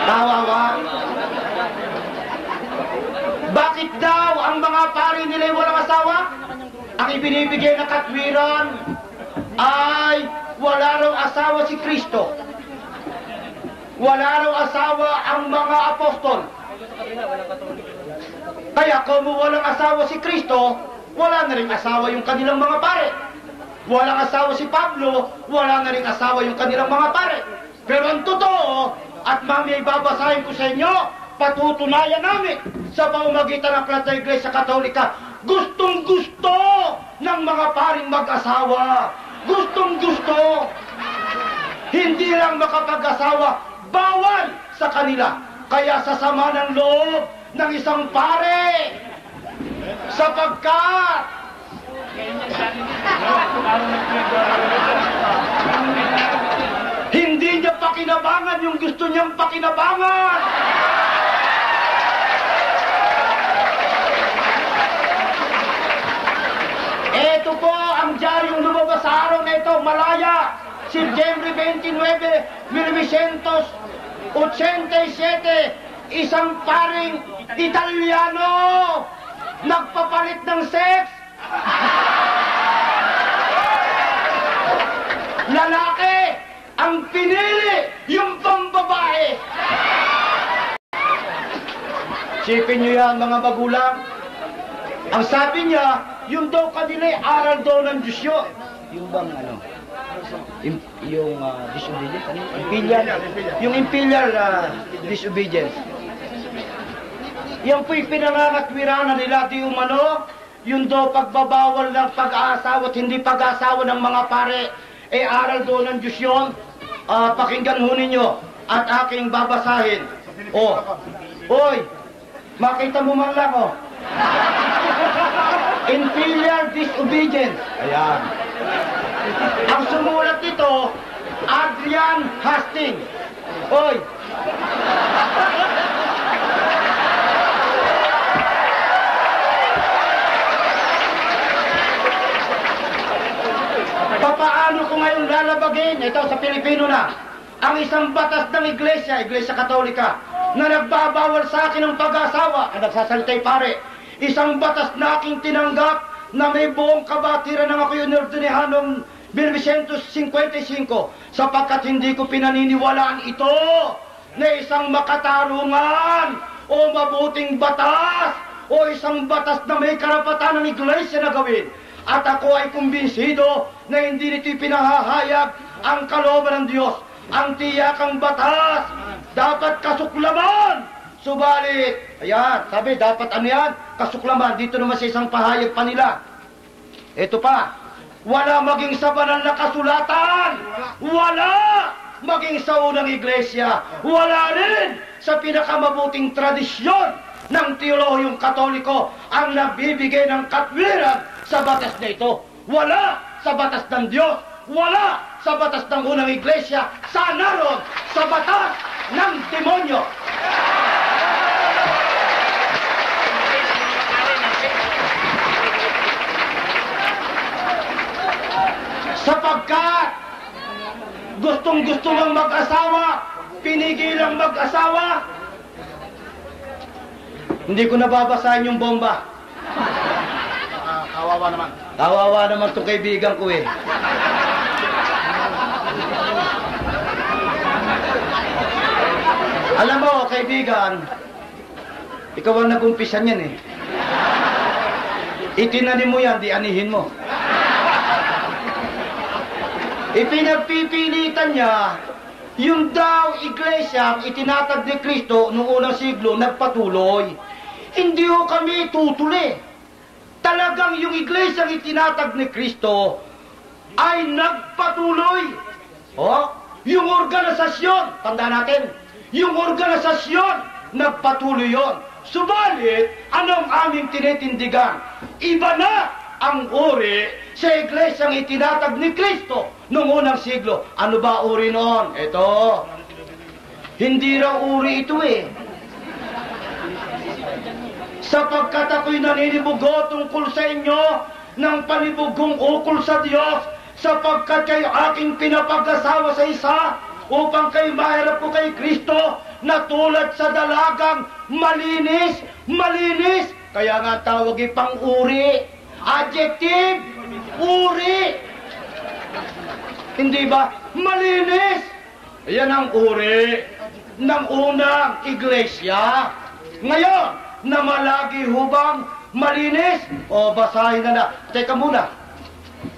Kawawa. Bakit daw ang mga pari nila walang asawa? Ang ibinibigay na katwiran ay wala raw asawa si Kristo. Wala raw asawa ang mga apostol. Kaya kung walang asawa si Kristo, wala na rin asawa yung kanilang mga pare. Walang asawa si Pablo, wala na rin asawa yung kanilang mga pare. Pero ang totoo, at mamaya ibabasahin ko sa inyo, patutunayan namin sa pamamagitan ng Aklat ng Iglesia Katolika, gustong-gusto ng mga paring mag-asawa. Gustong-gusto. Hindi lang makapag-asawa, bawal sa kanila. Kaya sa sama ng loob ng isang pare, sapagkat hindi niya pakinabangan yung gusto niyang pakinabangan. Ito po ang diaryong lumabas sa araw na ito, Malaya, September 29, 1987, isang paring Italiano nagpapalit ng sex. Lalaki ang pinili, yung pambabae. Sipin niyo yan, mga magulang. Ang sabi niya, yung daw kanila aral daw ng Diyos yun. Yung bang ano? Yung disobedience? Ano? Imperial? Yung imperial disobedience. Yan po'y pinangangatwiranan nila di umano, yung daw pagbabawal ng pag-aasawa at hindi pag-aasawa ng mga pare, aral daw ng Diyos yun. Pakinggan ho ninyo at aking babasahin. Oy, makita mo man lang, Imperial disobedience. Ayan. Ang sumulat nito, Adrian Hastings. Oy. Papaano ko ngayon lalabagin, ito sa Pilipino na, ang isang batas ng Iglesia Katolika, na nagbabawal sa akin ng pag-asawa, ang nagsasalitay pare, isang batas na aking tinanggap na may buong kabatiran ng ako yung nordinihan noong 1955 sapagkat hindi ko pinaniniwalaan ito na isang makatarungan o mabuting batas o isang batas na may karapatan ng Iglesia na gawin. At ako ay kumbinsido na hindi nito'y pinahahayag ang kalooban ng Diyos. Ang tiyakang batas dapat kasuklaman. Subalit, ayan, sabi dapat ano yan? Kasuklaman. Dito naman sa isang pahayag pa nila. Ito pa, wala maging sa banal na kasulatan. Wala maging sa unang iglesia. Wala rin sa pinakamabuting tradisyon ng teolohiyong Katoliko ang nagbibigay ng katwiran sa batas na ito. Wala sa batas ng Diyos. Wala sa batas ng unang iglesia. Sana ron sa batas ng demonyo. Sapagkat gustong-gusto ng mag-asawa, pinigilang mag-asawa. Hindi ko nababasahin yung bomba. Kawawa naman. Kawawa naman itong kaibigan ko eh. Alam mo, kaibigan, ikaw ang nag-umpisa niyan eh. Itinanim mo yan, di anihin mo. Ipinagpipilitan niya, yung daw iglesia itinatag ni Kristo noong unang siglo, nagpatuloy. Hindi ho kami tutuli. Talagang yung iglesia itinatag ni Kristo ay nagpatuloy. Yung organisasyon, tanda natin, yung organisasyon, nagpatuloy yon. Subalit, anong aming tinitindigan? Iba na ang uri sa iglesyang itinatag ni Kristo noong unang siglo. Ano ba uri noon? Ito. Hindi raw uri ito eh. Sapagkat ako'y naninibugo tungkol sa inyo ng panibugong ukol sa Diyos, sapagkat kayo aking pinapag-asawa sa isa upang kayo mahirap ko kay Kristo na tulad sa dalagang malinis, malinis. Kaya nga tawag ipang uri. Adjective, uri. Hindi ba? Malinis. Yan ang uri ng unang iglesia. Ngayon, na malagi hubang malinis? O basahin na. Teka muna.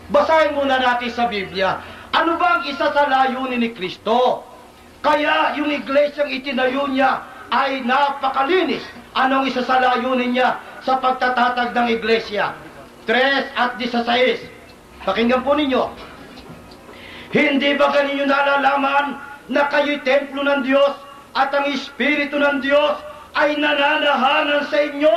Basahin muna natin sa Biblia. Ano ba ang isa sa layunin ni Kristo? Kaya yung iglesyang itinayo niya ay napakalinis. Anong isa sa layunin niya sa pagtatatag ng iglesia? 3:16. Pakinggan po ninyo. Hindi ba ganinyo nalalaman na kayo'y templo ng Diyos at ang Espiritu ng Diyos ay nananahanan sa inyo?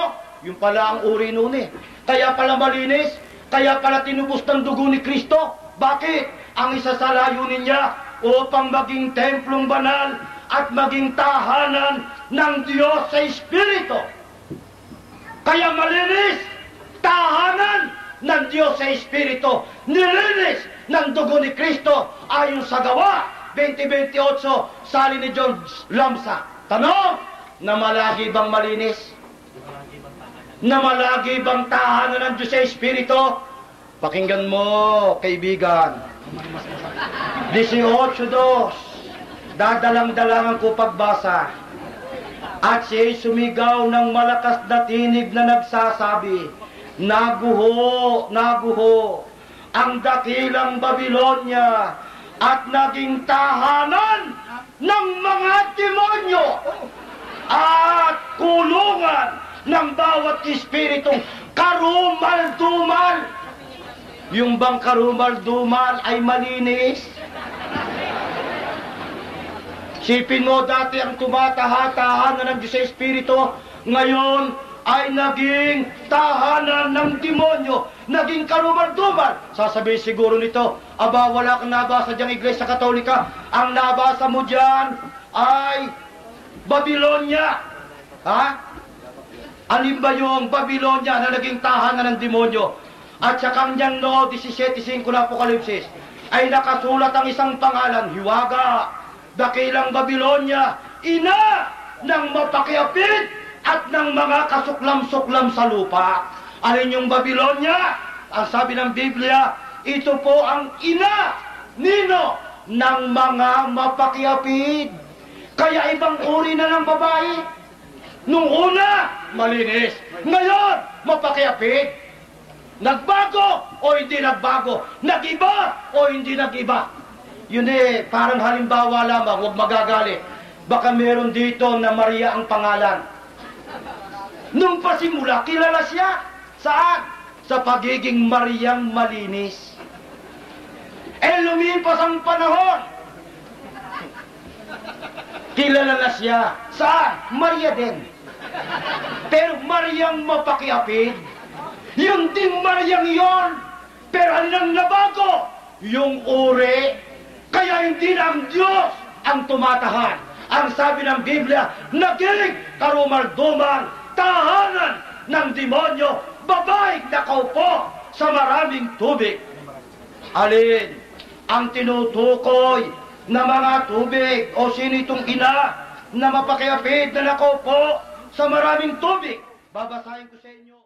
Yung pala ang uri nun eh. Kaya pala malinis, kaya pala tinubos ng dugo ni Kristo. Bakit? Ang isa sa layunin niya upang maging templong banal at maging tahanan ng Diyos sa Espiritu. Kaya malinis, tahanan ng Diyos sa Espiritu, nilinis ng dugo ni Kristo ayon sa Gawa 20:28, sali ni John Lamsa. Tanong, na malagi bang malinis? Na malagi bang tahanan ng Diyos sa Espiritu? Pakinggan mo, kaibigan. 18:2, dadalang-dalangan ko pagbasa. At siya'y sumigaw ng malakas na tinig na nagsasabi, naguho ang dakilang Babilonya at naging tahanan ng mga demonyo at kulungan ng bawat espiritong karumal-dumal. Yung bang karumal-dumal ay malinis? Sipin mo, dati ang tumatahan-tahanan ng Diyos sa Espiritu, ngayon ay naging tahanan ng demonyo, naging karumal-dumal. Sasabihin siguro nito, aba, wala kang nabasa diyang Iglesia Katolika, ang nabasa mo diyan ay Babilonya. Ha? Alin ba yung Babilonya na naging tahanan ng demonyo? At sa kanyang no, 17:5 na Apokalipsis, ay nakasulat ang isang pangalan, Hiwaga, dakilang Babilonya, ina ng mapakiapid at ng mga kasuklam-suklam sa lupa. Alin yung Babilonya? Ang sabi ng Biblia, ito po ang ina, nino, ng mga mapakiapid. Kaya ibang uri na ng babae. Nung una, malinis. Ngayon, mapakiapid. Nagbago o hindi nagbago? Nagiba o hindi nagiba? Yun parang halimbawa lamang, huwag magagalit. Baka meron dito na Maria ang pangalan. Nung pasimula, kilala siya. Saan? Sa pagiging Mariang malinis. Lumipas ang panahon. Kilala na siya. Saan? Maria din. Pero Mariang mapakiapid. Yung ding Mariang yon. Pero anong nabago? Yung uri. Kaya hindi na ang Diyos ang tumatahan. Ang sabi ng Biblia, naging karumal-dumal, tahanan ng demonyo, babaeng nakaupo sa maraming tubig. Alin ang tinutukoy na mga tubig o sino itong ina na mapakiapid na nakaupo sa maraming tubig? Babasahin ko sa inyo.